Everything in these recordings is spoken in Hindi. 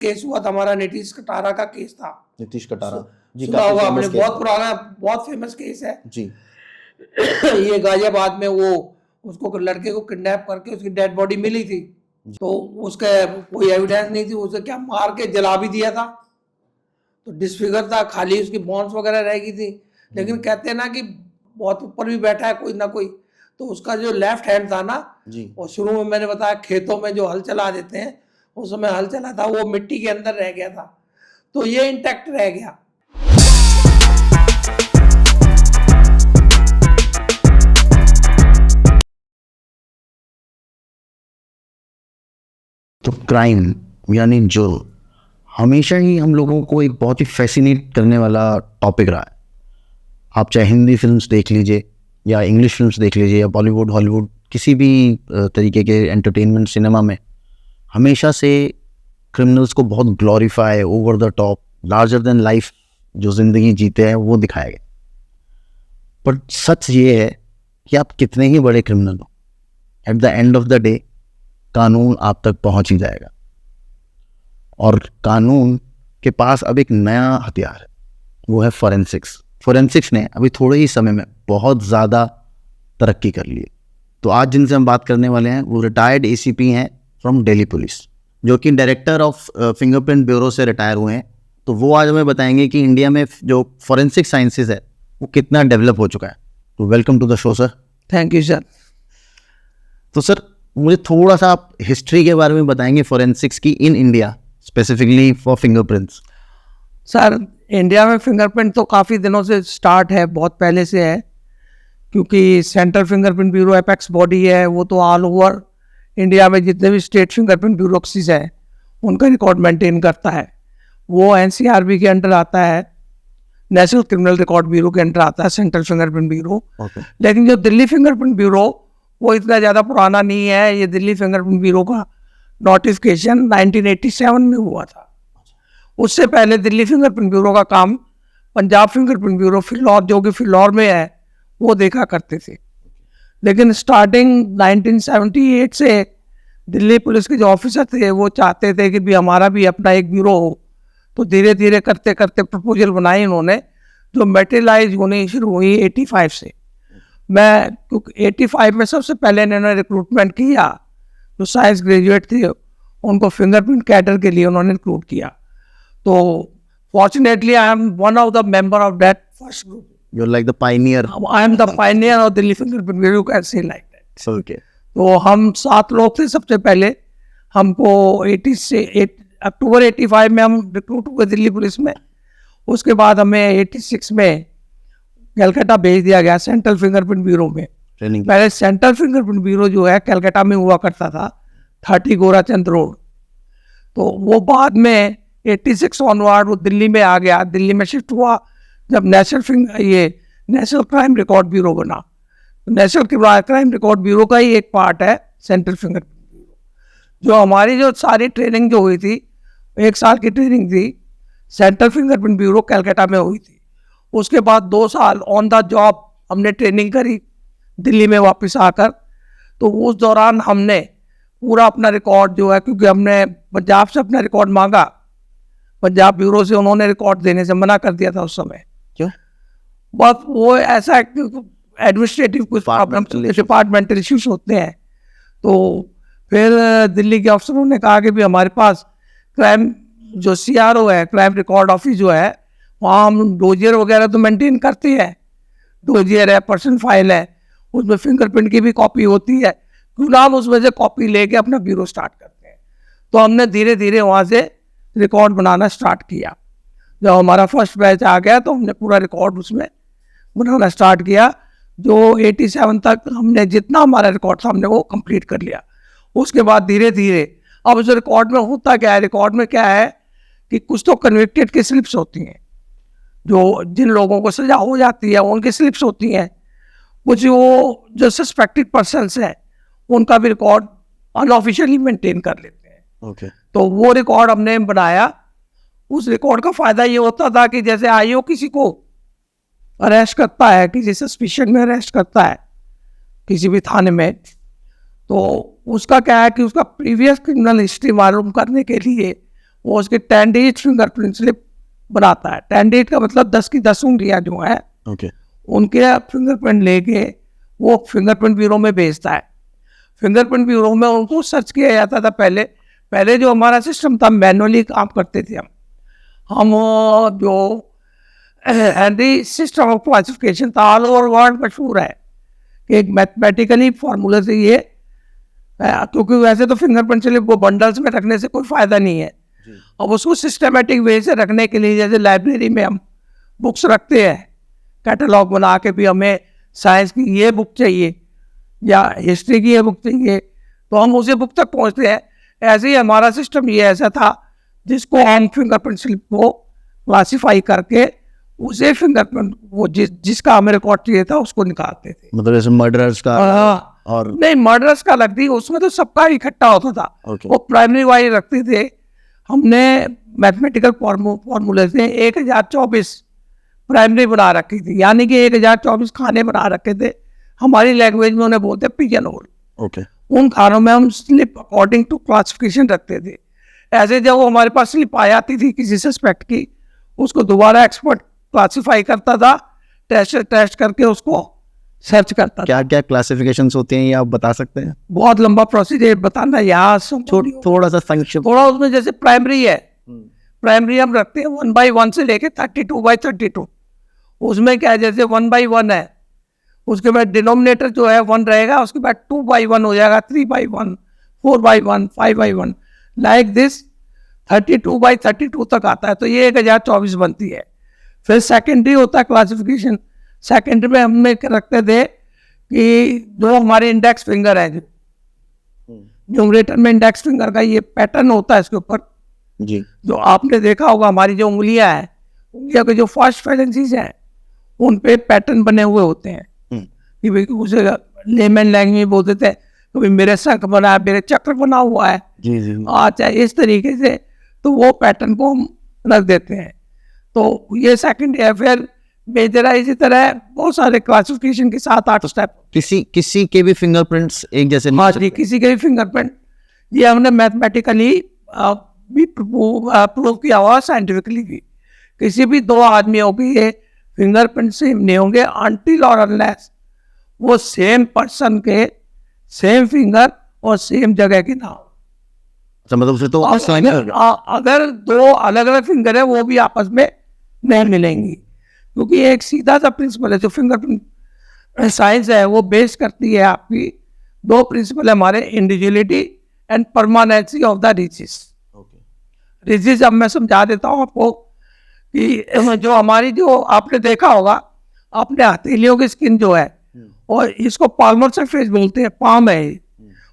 केस हुआ था हमारा, नीतीश कटारा का केस था। नीतीश कटारा जी, सुना काफी होगा फेमस आपने, केस बहुत है पुराना, बहुत फेमस केस है जी। ये गाजियाबाद में वो उसको लड़के को किडनैप करके उसकी डेड बॉडी मिली थी, तो उसका कोई एविडेंस नहीं थी, उसे क्या मार के जला भी दिया था, तो डिसफिगर था, खाली उसकी बोन्स वगैरह रह गई थी। लेकिन कहते हैं ना कि बहुत ऊपर भी बैठा है कोई ना कोई, तो उसका जो लेफ्ट हैंड था ना जी, और शुरू में मैंने बताया खेतों में जो हल चला देते हैं, उस समय हल चला था, वो मिट्टी के अंदर रह गया था, तो ये इंटैक्ट रह गया। तो क्राइम यानी जुर्म हमेशा ही हम लोगों को एक बहुत ही फैसिनेट करने वाला टॉपिक रहा है। आप चाहे हिंदी फिल्म्स देख लीजिए या इंग्लिश फिल्म्स देख लीजिए या बॉलीवुड हॉलीवुड किसी भी तरीके के एंटरटेनमेंट सिनेमा में हमेशा से क्रिमिनल्स को बहुत glorify, over the top, larger than life जो ज़िंदगी जीते हैं वो दिखाया गया। पर सच ये है कि आप कितने ही बड़े क्रिमिनल हो, at the end of the day कानून आप तक पहुंच ही जाएगा। और कानून के पास अब एक नया हथियार है, वो है फॉरेंसिक्स। फॉरेंसिक्स ने अभी थोड़े ही समय में बहुत ज़्यादा तरक्की कर ली है। तो आज जिनसे हम बात करने वाले हैं वो रिटायर्ड एसीपी हैं फ्रॉम दिल्ली पुलिस, जो कि डायरेक्टर ऑफ फिंगरप्रिंट ब्यूरो से रिटायर हुए हैं। तो वो आज हमें बताएंगे कि इंडिया में जो फॉरेंसिक साइंसेज है वो कितना डेवलप हो चुका है। तो welcome to the show sir. Thank you sir. तो सर मुझे थोड़ा सा आप हिस्ट्री के बारे में बताएंगे फॉरेंसिक्स की in India, specifically for fingerprints. Sir India में फिंगरप्रिंट तो काफ़ी दिनों से स्टार्ट है, बहुत पहले से है, क्योंकि central fingerprint bureau apex body है, वो तो ऑल ओवर इंडिया में जितने भी स्टेट फिंगरप्रिंट ब्यूरोक्सीज हैं उनका रिकॉर्ड मेंटेन करता है। वो एनसीआरबी के अंडर आता है, नेशनल क्रिमिनल रिकॉर्ड ब्यूरो के अंडर आता है सेंट्रल फिंगरप्रिंट ब्यूरो। लेकिन जो दिल्ली फिंगरप्रिंट ब्यूरो वो इतना ज़्यादा पुराना नहीं है। ये दिल्ली फिंगरप्रिंट ब्यूरो का नोटिफिकेशन 1987 में हुआ था। उससे पहले दिल्ली फिंगरप्रिंट ब्यूरो का काम पंजाब फिंगरप्रिंट ब्यूरो फिलौर, जो कि फिलौर में है, वो देखा करते थे। लेकिन स्टार्टिंग 1978 से दिल्ली पुलिस के जो ऑफिसर थे वो चाहते थे कि भी हमारा भी अपना एक ब्यूरो हो। तो धीरे धीरे करते करते प्रपोजल बनाई इन्होंने, जो मेटेरियलाइज होनी शुरू हुई 85 से। मैं क्योंकि 85 में सबसे पहले इन्होंने रिक्रूटमेंट किया, जो साइंस ग्रेजुएट थे उनको फिंगरप्रिंट कैडर के लिए उन्होंने रिक्रूट किया। तो fortunately I am one of the member of that first group. You are like the pioneer. I am the pioneer of Delhi fingerprint bureau, can say like that. Okay. तो हम 7 लोग थे सबसे पहले। हमको 8 अक्टूबर 85 में हम रिक्रूट हुए दिल्ली पुलिस में। उसके बाद हमें 86 में कलकत्ता भेज दिया गया सेंट्रल फिंगरप्रिंट ब्यूरो में ट्रेनिंग। पहले सेंट्रल फिंगरप्रिंट ब्यूरो जो है कलकत्ता में हुआ करता था, 30 गोराचंद रोड। तो वो बाद में 86 ऑनवर्ड वो दिल्ली में आ गया। दिल्ली में शिफ्ट हुआ जब नेशनल क्राइम रिकॉर्ड ब्यूरो बना। नेशनल क्राइम रिकॉर्ड ब्यूरो का ही एक पार्ट है सेंट्रल फिंगरप्रिंट ब्यूरो। जो हमारी जो सारी ट्रेनिंग जो हुई थी, 1 साल की ट्रेनिंग थी, सेंट्रल फिंगरप्रिंट ब्यूरो कलकत्ता में हुई थी। उसके बाद 2 साल ऑन द जॉब हमने ट्रेनिंग करी दिल्ली में वापस आकर। तो उस दौरान हमने पूरा अपना रिकॉर्ड जो है, क्योंकि हमने पंजाब से अपना रिकॉर्ड मांगा, पंजाब ब्यूरो से उन्होंने रिकॉर्ड देने से मना कर दिया था उस समय। क्यों? बस वो ऐसा एडमिनिस्ट्रेटिव कुछ प्रॉब्लम, डिपार्टमेंटल इश्यूज होते हैं। तो फिर दिल्ली के अफसरों ने कहा कि भी हमारे पास क्राइम जो CRO है, क्राइम रिकॉर्ड ऑफिस जो है, वहाँ हम डोजियर वगैरह तो मेंटेन करते हैं, डोजियर है, पर्सन फाइल है, उसमें फिंगरप्रिंट की भी कॉपी होती है, क्यों ना हम उसमें से कॉपी लेके अपना ब्यूरो स्टार्ट करते हैं। तो हमने धीरे धीरे वहाँ से रिकॉर्ड बनाना स्टार्ट किया। जब हमारा फर्स्ट बैच आ गया तो हमने पूरा रिकॉर्ड उसमें बनाना स्टार्ट किया। जो 87 तक हमने जितना हमारा रिकॉर्ड था हमने वो कंप्लीट कर लिया। उसके बाद धीरे धीरे अब उस रिकॉर्ड में होता क्या है, रिकॉर्ड में क्या है कि कुछ तो कन्विक्टेड की स्लिप्स होती हैं, जो जिन लोगों को सजा हो जाती है उनकी स्लिप्स होती हैं। कुछ वो जो सस्पेक्टेड पर्सन्स हैं उनका भी रिकॉर्ड अनऑफिशियली मेंटेन कर लेते हैं। ओके। तो वो रिकॉर्ड हमने बनाया। उस रिकॉर्ड का फायदा ये होता था कि जैसे आईओ किसी को अरेस्ट करता है, किसी सस्पिशन में अरेस्ट करता है किसी भी थाने में, तो उसका क्या है कि उसका प्रीवियस क्रिमिनल हिस्ट्री मालूम करने के लिए वो उसके 10 डिजिट फिंगरप्रिंट स्लिप बनाता है। 10 डिजिट का मतलब 10 की 10 उंगलियां जो है ओके उनके फिंगरप्रिंट लेके वो फिंगरप्रिंट ब्यूरो में भेजता है। फिंगरप्रिंट ब्यूरो में उनको सर्च किया जाता था। पहले जो हमारा सिस्टम था मैनुअली काम करते थे हम जो हेनरी सिस्टम ऑफ क्लासिफिकेशन था ऑल ओवर वर्ल्ड मशहूर है कि एक मैथमेटिकली फार्मूला से ये क्योंकि वैसे तो फिंगरप्रिंट स्लिप वो बंडल्स में रखने से कोई फायदा नहीं है। अब उसको सिस्टमेटिक वे से रखने के लिए जैसे लाइब्रेरी में हम बुक्स रखते हैं कैटलॉग बना के भी हमें साइंस की ये बुक चाहिए या हिस्ट्री की ये बुक चाहिए तो हम उसी बुक तक पहुंचते हैं। ऐसे ही हमारा सिस्टम ये ऐसा था जिसको हम फिंगरप्रिंट स्लिप को क्लासीफाई करके उसे फिंगरप्रिंट वो जिसका हमें रिकॉर्ड चाहिए था उसको निकालते थे। मतलब जैसे मर्डरर्स का और नहीं मर्डर्स का अलग थी, उसमें तो सबका इकट्ठा होता था। Okay. वो प्राइमरी वाइज रखते थे। हमने मैथमेटिकल फॉर्मूले से 1024 प्राइमरी बना रखी थी, यानी कि 1024 खाने बना रखे थे। हमारी लैंग्वेज में उन्हें बोलते पिजन होल। ओके उन खानों में हम स्लिप अकॉर्डिंग टू क्लासिफिकेशन रखते थे। ऐसे जब वो हमारे पास स्लिप आ जाती थी किसी सस्पेक्ट की, उसको दोबारा एक्सपर्ट क्लासिफाई करता था, टेस्ट करके उसको सर्च करता था। क्या क्या क्लासिफिकेशंस होते हैं ये आप बता सकते हैं? बहुत लंबा प्रोसीजर बताना यहाँ थोड़ा सा संक्षिप्त। थोड़ा उसमें जैसे प्राइमरी है, प्राइमरी हम रखते हैं 1/1 से लेके 32/32। उसमें क्या है जैसे 1/1 है, उसके बाद डिनोमिनेटर जो है 1 रहेगा, उसके बाद 2/1 हो जाएगा, 3/1, 4/1, 5/1 लाइक दिस 32/32 तक आता है। तो ये 1024 बनती है। फिर सेकेंडरी होता है क्लासिफिकेशन। सेकेंडरी में हमने रखते थे कि जो हमारे इंडेक्स फिंगर है, न्यूमरेटर में इंडेक्स फिंगर का ये पैटर्न होता है इसके ऊपर जी, जो आपने देखा होगा हमारी जो उंगलियां हैं, उंगलियों के जो फर्स्ट फेलेंसीज हैं उन पे पैटर्न बने हुए होते हैं कि भाई उसे लेमन लैंग्वेज में बोलते थे कभी मेरे शंख बना है, मेरे चक्र बना हुआ है। जी जी अच्छा इस तरीके से तो वो पैटर्न को हम रख देते हैं। तो ये सेकंड है। फिर मेजर है, इसी तरह बहुत सारे क्लासिफिकेशन के साथ 8 स्टेप। किसी के भी फिंगरप्रिंट्स एक जैसे नहीं हाँ हो जी, सकते? किसी के भी फिंगरप्रिंट ये हमने मैथमेटिकली भी प्रूव किया हुआ, साइंटिफिकली भी। किसी भी दो आदमियों के ये फिंगरप्रिंट सेम नहीं होंगे अनटिल और अनलेस वो सेम पर्सन के सेम फिंगर और सेम जगह के ना हो। अच्छा, मतलब उसे तो अगर दो अलग अलग फिंगर है वो भी आपस में नहीं मिलेंगी, क्योंकि एक सीधा सा प्रिंसिपल है जो फिंगरप्रिंट साइंस है वो बेस करती है आपकी दो प्रिंसिपल है हमारे, individuality and permanency of the ridges. Ridges अब मैं समझा देता हूँ आपको कि जो हमारी जो आपने देखा होगा अपने हथेलियों की स्किन जो है और इसको पाल्मर सरफेस बोलते हैं, पाम है ये।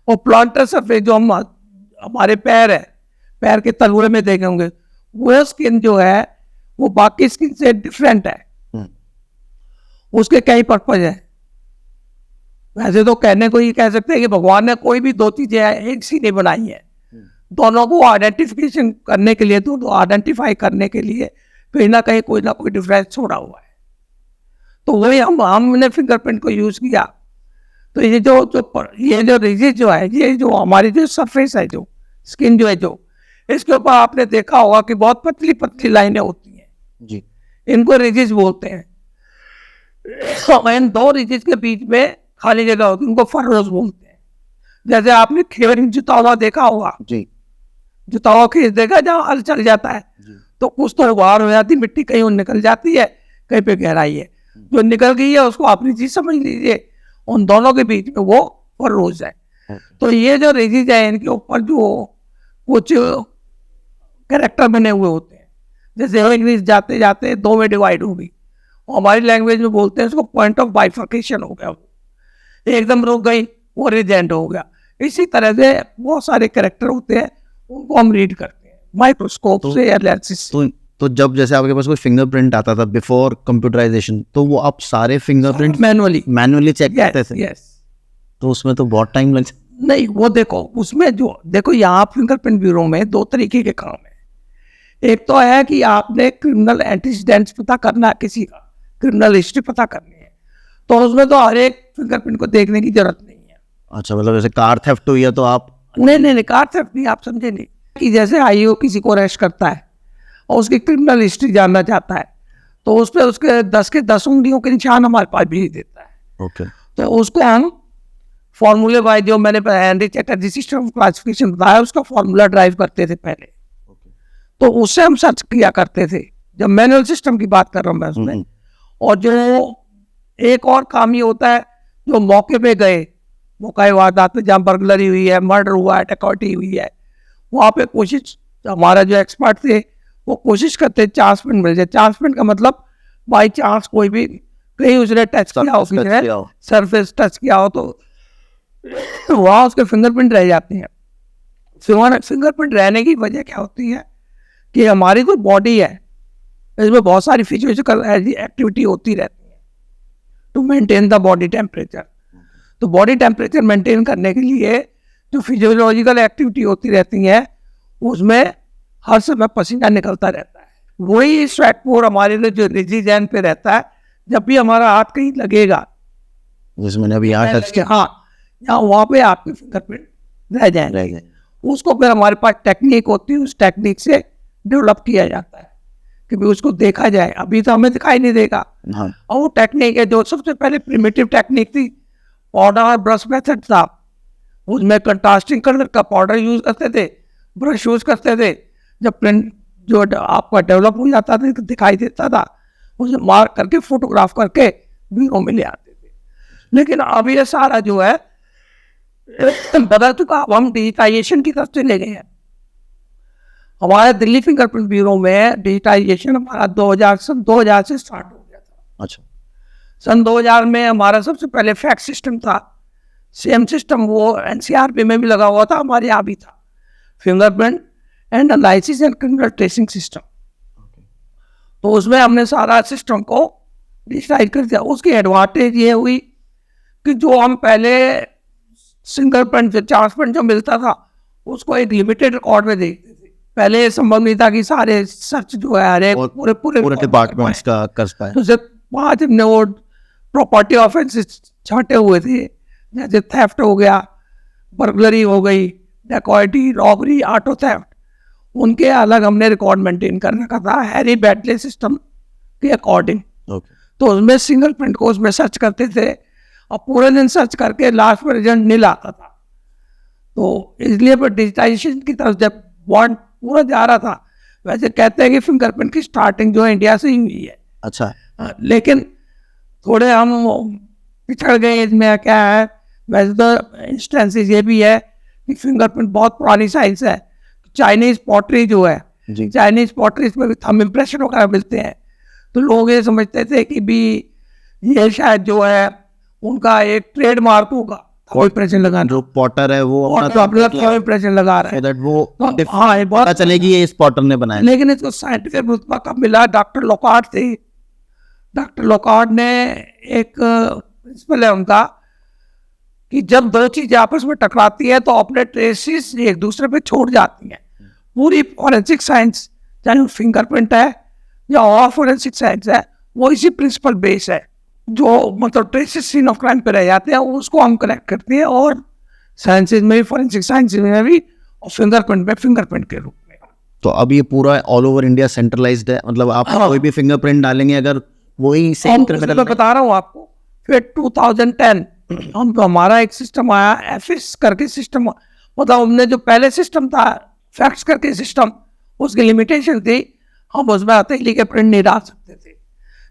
और प्लांटर सरफेस जो हम हमारे पैर है, पैर के तलवे में देखे होंगे, वो स्किन जो है वो बाकी स्किन से डिफरेंट है। उसके कई पर्पज है। वैसे तो कहने को ये कह सकते हैं कि भगवान ने कोई भी दो चीजें एक सी नहीं बनाई है, दोनों को आइडेंटिफिकेशन करने के लिए, दोनों आइडेंटिफाई करने के लिए कहीं ना कहीं कोई ना कोई डिफरेंस छोड़ा हुआ है। तो वही हमने फिंगरप्रिंट को यूज किया। तो ये जो रिजिड जो है, ये जो हमारी जो सरफेस है, जो स्किन जो है, जो इसके ऊपर आपने देखा होगा कि बहुत पतली पतली लाइनें होती हैं जी, इनको रिजिज बोलते हैं। इन दो रिजिज के बीच में खाली जगह होती है, उनको फरोज बोलते हैं। जैसे आपने खेत जुता हुआ देखा होगा, जी जुता हुआ खेत देखा जहाँ हल चल जाता है, तो कुछ तो बाहर हो जाती, मिट्टी कहीं और निकल जाती है, कहीं पे गहराई है, जो निकल गई है उसको आप रिजिज समझ लीजिए। उन दोनों के बीच में वो फरोज है। तो ये जो रिजिज है इनके ऊपर जो कुछ कैरेक्टर बने हुए होते हैं, जैसे इंग्लिश जाते जाते दो में डिवाइड हो गई, हमारी लैंग्वेज में बोलते हैं उसको पॉइंट ऑफ बाइफर्केशन हो गया, वो एकदम रुक गई, वो रिजेंट हो गया। इसी तरह से बहुत सारे कैरेक्टर होते हैं, उनको हम रीड करते हैं माइक्रोस्कोप से या लेंसेज से। तो जब जैसे आपके पास कोई फिंगरप्रिंट आता था बिफोर कंप्यूटराइजेशन, तो वो आप सारे फिंगरप्रिंट मैनुअली चेक करते थे? यस। तो उसमें तो बहुत टाइम लग नहीं, वो देखो उसमें जो देखो यहाँ फिंगरप्रिंट ब्यूरो में दो तरीके के काम है। एक तो है कि आपने क्रिमिनल एंटीसीडेंट्स पता करना है, किसी का क्रिमिनल हिस्ट्री पता करनी है, तो उसमें तो हर एक फिंगरप्रिंट को देखने की जरूरत नहीं है। अच्छा, मतलब जैसे कार थेफ्ट हुई है तो आप नहीं कार थेफ्ट नहीं, आप समझे नहीं। कि जैसे आईओ किसी को अरेस्ट करता है और उसकी क्रिमिनल हिस्ट्री जानना चाहता है, तो उस पर उसके 10 के 10 उंगलियों के निशान हमारे पास भेज देता है। ओके, तो उसको हम फॉर्मूले बाय जो मैंने Henry Chatterjee system of classification बताया, उसका फॉर्मूला ड्राइव करते थे पहले, तो उससे हम सर्च किया करते थे। जब मैनुअल सिस्टम की बात कर रहा हूँ मैं उसमें। और जो एक और काम ये होता है, जो मौके पे गए, मौका वारदात पे जहाँ बर्गलरी हुई है, मर्डर हुआ है, डकैती हुई है, वहाँ पे कोशिश, हमारा जो एक्सपर्ट थे वो कोशिश करते चांस मिनट मिल जाए। चांस मिनट का मतलब बाई चांस कोई भी कहीं उसने टच किया हो, सरफेस टच किया हो, तो वहाँ उसके फिंगरप्रिंट रह जाते हैं। फिंगरप्रिंट रहने की वजह क्या होती है कि हमारी जो बॉडी है इसमें बहुत सारी फिजियोलॉजिकल एक्टिविटी होती रहती है to maintain the body temperature. तो बॉडी टेम्परेचर मेंटेन करने के लिए जो फिजियोलॉजिकल एक्टिविटी होती रहती है उसमें हर समय पसीना निकलता रहता है। वही स्वेट पोर हमारे लिए जो रिजिजन पे रहता है, जब भी हमारा हाथ कहीं लगेगा, जैसे मैंने अभी यहाँ टच किया, हाँ, यहाँ वहाँ पे आपके फिंगरप्रिंट रह जाएंगे। उसको फिर हमारे पास टेक्निक होती है, उस टेक्निक से डेवलप किया जाता है कि भी उसको देखा जाए। अभी तो हमें दिखाई नहीं देगा। हाँ, और वो टेक्निक है जो सबसे पहले प्रिमिटिव टेक्निक थी, पाउडर और ब्रश मेथड था। उसमें कंट्रास्टिंग कलर का पाउडर यूज करते थे, ब्रश यूज करते थे। जब प्रिंट जो आपका डेवलप हो जाता था तो दिखाई देता था, उसे मार्क करके फोटोग्राफ करके ब्यूरो में ले आते थे। लेकिन अब ये सारा जो है बदल चुका। अब हम डिजिटाइजेशन की तरफ चले गए हैं। हमारे दिल्ली फिंगरप्रिंट ब्यूरो में डिजिटाइजेशन हमारा 2000 से स्टार्ट हो गया था। अच्छा, सन 2000 में हमारा सबसे पहले फैक्स सिस्टम था। सेम सिस्टम वो एनसीआरपी में भी लगा हुआ था, हमारे यहाँ भी था, fingerprint and analysis and criminal tracing system. तो उसमें हमने सारा सिस्टम को डिजिटाइज कर दिया। उसकी एडवांटेज ये हुई कि जो हम पहले सिंगल प्रिंट से चार्ज प्रिंट जो मिलता था उसको एक लिमिटेड रिकॉर्ड में देखते थे। पहले ये संभव नहीं था कि सारे सर्च जो है हर एक पूरे डिपार्टमेंट्स का कर पाए। तो जब 5 हमने वो प्रॉपर्टी ऑफेंसेस छांटे हुए थे, जैसे थेफ्ट हो गया, बर्गलरी हो गई, डकैती, रॉबरी, ऑटो थेफ्ट, उनके अलग हमने रिकॉर्ड मेंटेन कर रखा था हैरी बैटले सिस्टम के अकॉर्डिंग। तो उसमें सिंगल प्रिंट को उसमें सर्च करते थे और पूरे दिन सर्च करके लास्ट में रिजल्ट नहीं लाता था। तो इसलिए पर डिजिटाइजेशन की तरफ जब बॉन्ड पूरा जा रहा था, वैसे कहते हैं कि फिंगरप्रिंट की स्टार्टिंग जो इंडिया से ही हुई है। अच्छा, लेकिन थोड़े हम पिछड़ गए इसमें। क्या है, वैसे तो इंस्टेंसेस ये भी है कि फिंगरप्रिंट बहुत पुरानी साइंस है। चाइनीज पॉटरी जो है, चाइनीज पॉटरीज में भी थंब इम्प्रेशन वगैरह मिलते हैं। तो लोग ये समझते थे कि भी ये शायद जो है उनका एक ट्रेडमार्क होगा, थंब इम्प्रेशन लगाना। जो पॉटर है वो अपना थंब इम्प्रेशन लगा रहा है, दैट वो हाँ, पता चलेगी ये इस पॉटर ने बनाया। लेकिन इसको साइंटिफिक रुतबा कब मिला? डॉक्टर लोकार्ट थे। डॉक्टर लोकार्ट ने एक प्रिंसिपल है उनका कि जब दो चीजें आपस में टकराती है तो अपने ट्रेसेस एक दूसरे पे छोड़ जाती हैं। पूरी फॉरेंसिक साइंस, चाहे वो फिंगरप्रिंट है या और फॉरेंसिक साइंस है, वो इसी प्रिंसिपल बेस है। जो मतलब ट्रेसेस सीन ऑफ क्राइम पे रह जाते हैं उसको हम कलेक्ट करते हैं, और साइंसेज में भी, फॉरेंसिक साइंसेज में भी, और फिंगरप्रिंट में फिंगरप्रिंट के रूप में। तो अब ये पूरा ऑल ओवर इंडिया सेंट्रलाइज्ड है, मतलब आप कोई भी फिंगरप्रिंट डालेंगे अगर वही सेम मैं बता रहा हूँ आपको। फिर 2010 हम तो हमारा एक सिस्टम आया, एफिस करके सिस्टम। मतलब हमने जो पहले सिस्टम था फैक्स करके सिस्टम, उसकी लिमिटेशन थी, हम उसमें हथेली के प्रिंट नहीं डाल सकते थे।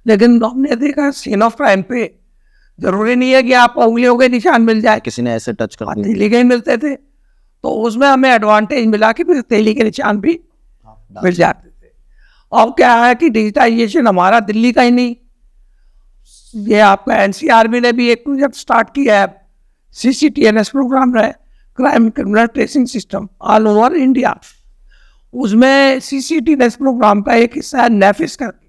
लेकिन हमने देखा सीन ऑफ क्राइम पे जरूरी नहीं है कि आप उंगलियों के निशान मिल जाए, किसी ने ऐसे टच कर दिया, हथेली के ही मिलते थे। तो उसमें हमें एडवांटेज मिला कि फिर हथेली के निशान भी मिल जाते थे। अब क्या है कि डिजिटाइजेशन हमारा दिल्ली का ही नहीं, ये आपका एनसीआरबी ने भी एक प्रोजेक्ट स्टार्ट किया है, CCTNS प्रोग्राम है, crime criminal tracing system all over India. उसमें CCTNS प्रोग्राम का एक हिस्सा है नेफिस करके।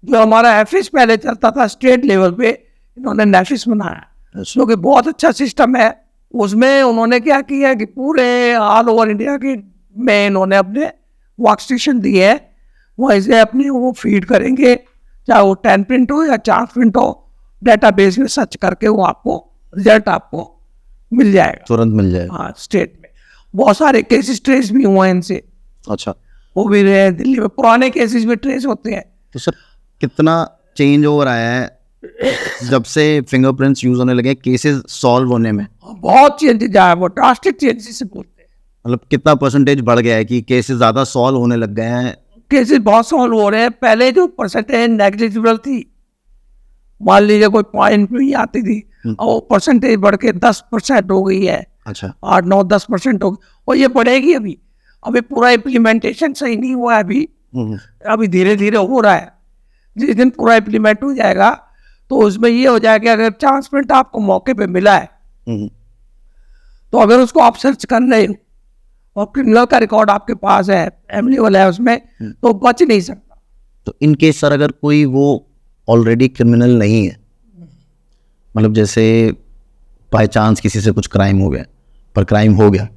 जो हमारा एफिस पहले चलता था स्टेट लेवल पे, इन्होंने नेफिस बनाया, जो कि बहुत अच्छा सिस्टम है। उसमें उन्होंने क्या किया कि पूरे ऑल ओवर इंडिया के में इन्होंने अपने वर्क स्टेशन दिए हैं, वहीं से अपने वो फीड करेंगे, चाहे वो 10 प्रिंट हो या 4 प्रिंट हो, डेटाबेस में सर्च करके वो आपको रिजल्ट आपको मिल जाएगा, तुरंत मिल जाएगा। हाँ, स्टेट में। बहुत सारे केसेस ट्रेस भी हुए हैं इनसे, अच्छा, वो भी रहे हैं दिल्ली में, पुराने केसेस भी ट्रेस होते हैं। तो सर कितना चेंज ओवर आया है जब से फिंगरप्रिंट्स यूज होने लगे केसेस सॉल्व होने में? बहुत चेंजेस आया, वो ड्रास्टिक चेंजेस बोलते हैं। मतलब कितना परसेंटेज बढ़ गया है कि केसेस ज़्यादा सॉल्व होने लग गए हैं? केसेस बहुत सॉल्व हो रहे हैं। पहले जो परसेंटेज नेग्लिजिबल थी, मान लीजिए कोई पॉइंट भी आती थी, और वो परसेंटेज बढ़ के 10% हो गई है, अच्छा, 8, 9, 10% हो गई, और ये बढ़ेगी अभी। अभी पूरा इम्प्लीमेंटेशन सही नहीं हुआ है अभी, अभी धीरे धीरे हो रहा है। जिस दिन पूरा इम्प्लीमेंट हो जाएगा तो उसमें ये हो जाएगा, अगर ट्रांसप्लांट आपको मौके पे मिला है तो अगर उसको आप सर्च कर रहे हो और क्रिमिनल का रिकॉर्ड आपके पास है, अवेलेबल है उसमें, तो बच नहीं सकता। तो इन केस सर अगर कोई वो ऑलरेडी क्रिमिनल नहीं है, मतलब जैसे बाय चांस किसी से कुछ क्राइम हो गया, पर क्राइम हो गया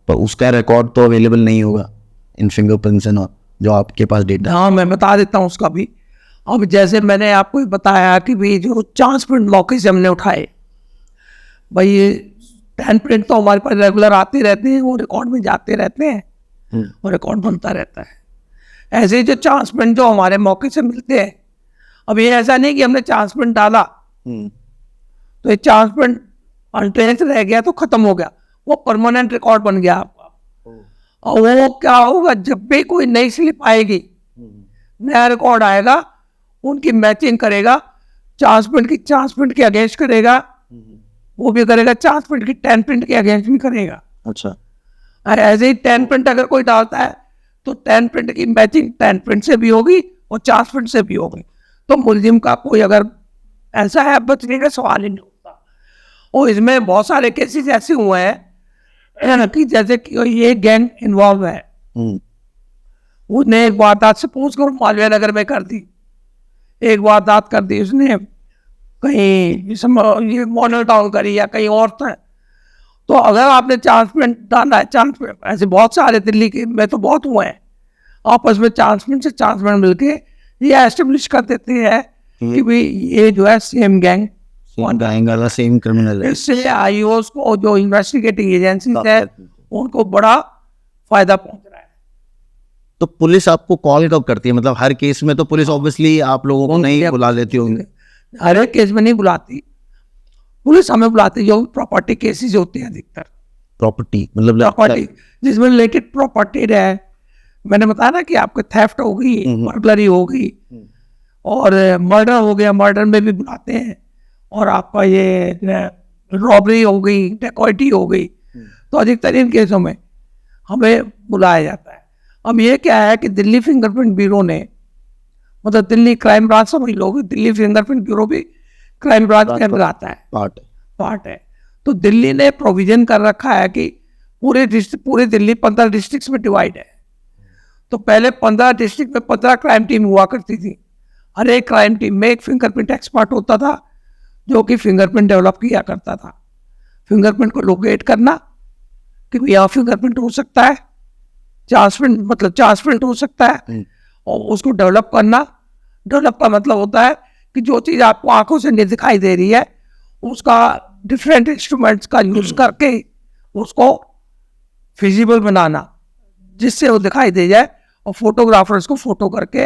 पर उसका रिकॉर्ड तो अवेलेबल नहीं होगा इन फिंगरप्रिंट्स एंड जो आपके पास डेटा। हाँ, मैं बता देता हूँ उसका भी। अब जैसे मैंने आपको बताया कि भाई जो ट्रांसप्लांट मौके से हमने उठाए, भाई ये 10 प्रिंट तो हमारे पास रेगुलर आते रहते हैं, वो रिकॉर्ड में जाते रहते हैं और रिकॉर्ड बनता रहता है। ऐसे ही जो ट्रांसप्लांट जो हमारे मौके से मिलते हैं, अब ये ऐसा नहीं कि हमने ट्रांसप्लांट डाला तो ये ट्रांसप्लांट अनट्रेस रह गया तो खत्म हो गया, वो परमानेंट रिकॉर्ड बन गया आपका। और वो क्या होगा, जब भी कोई नई स्लिप आएगी, नया रिकॉर्ड आएगा, उनकी मैचिंग करेगा, ट्रांसप्लांट के अगेंस्ट करेगा, वो भी करेगा, ट्रांसप्लांट की 10 प्रिंट के अगेंस्ट भी करेगा। अच्छा, और ऐसे ही 10 प्रिंट अगर कोई डालता है तो 10 प्रिंट की मैचिंग 10 प्रिंट से भी होगी और ट्रांसप्लांट से भी होगी। तो मुलजिम का कोई अगर ऐसा है, बचने का सवाल ही नहीं होता। और इसमें बहुत सारे केसेस ऐसे हुए हैं कि जैसे कि ये गैंग इन्वॉल्व है, उसने एक वारदात से पूछ कर मालवीय नगर में कर दी, एक वारदात कर दी उसने कहीं ये मॉडल टाउन करी या कहीं और था। तो अगर आपने ट्रांसप्लांट डाला है, ट्रांसप्लांट ऐसे बहुत सारे दिल्ली के में तो बहुत हुए हैं, आपस में ट्रांसप्लांट से ट्रांसप्लांट मिलके ये एस्टेब्लिश कर देते हैं कि भाई ये जो है सेम गैंग वाला सेम क्रिमिनल है। इससे आईओस को, जो इन्वेस्टिगेटिंग एजेंसी है, उनको बड़ा फायदा पहुंच रहा है। तो पुलिस आपको कॉल कब करती है? मतलब हर केस में तो पुलिस ऑब्वियसली आप लोगों को नहीं बुला लेती होंगी। हर एक केस में नहीं बुलाती पुलिस, हमें बुलाती जो प्रॉपर्टी केसेस होते हैं अधिकतर। प्रॉपर्टी मतलब प्रॉपर्टी जिसमें रिलेटेड प्रॉपर्टी है, मैंने बताया ना कि आपको थेफ्ट हो गई, बर्गलरी हो गई और मर्डर हो गया, मर्डर में भी बुलाते हैं, और आपका ये रॉबरी हो गई, डेकॉइटी हो गई, तो अधिकतर इन केसों में हमें बुलाया जाता है। अब ये क्या है कि दिल्ली फिंगरप्रिंट ब्यूरो ने, मतलब दिल्ली क्राइम ब्रांच समझ लो, दिल्ली फिंगरप्रिंट ब्यूरो भी क्राइम ब्रांच के अंदर आता है, पार्ट है। तो दिल्ली ने प्रोविजन कर रखा है कि पूरे दिल्ली 15 डिस्ट्रिक्ट्स में डिवाइड है। तो पहले 15 डिस्ट्रिक्ट में 15 क्राइम टीम हुआ करती थी। हर एक क्राइम टीम में एक फिंगरप्रिंट एक्सपर्ट होता था जो कि फिंगरप्रिंट डेवलप किया करता था। फिंगरप्रिंट को लोकेट करना कि यहाँ फिंगरप्रिंट हो सकता है, ट्रांसप्रिंट हो सकता है, और उसको डेवलप करना। डेवलप का मतलब होता है कि जो चीज़ आपको आंखों से नहीं दिखाई दे रही है, उसका डिफरेंट इंस्ट्रूमेंट्स का यूज करके उसको फिजिबल बनाना, जिससे वो दिखाई दे जाए, और फोटोग्राफर्स को फोटो करके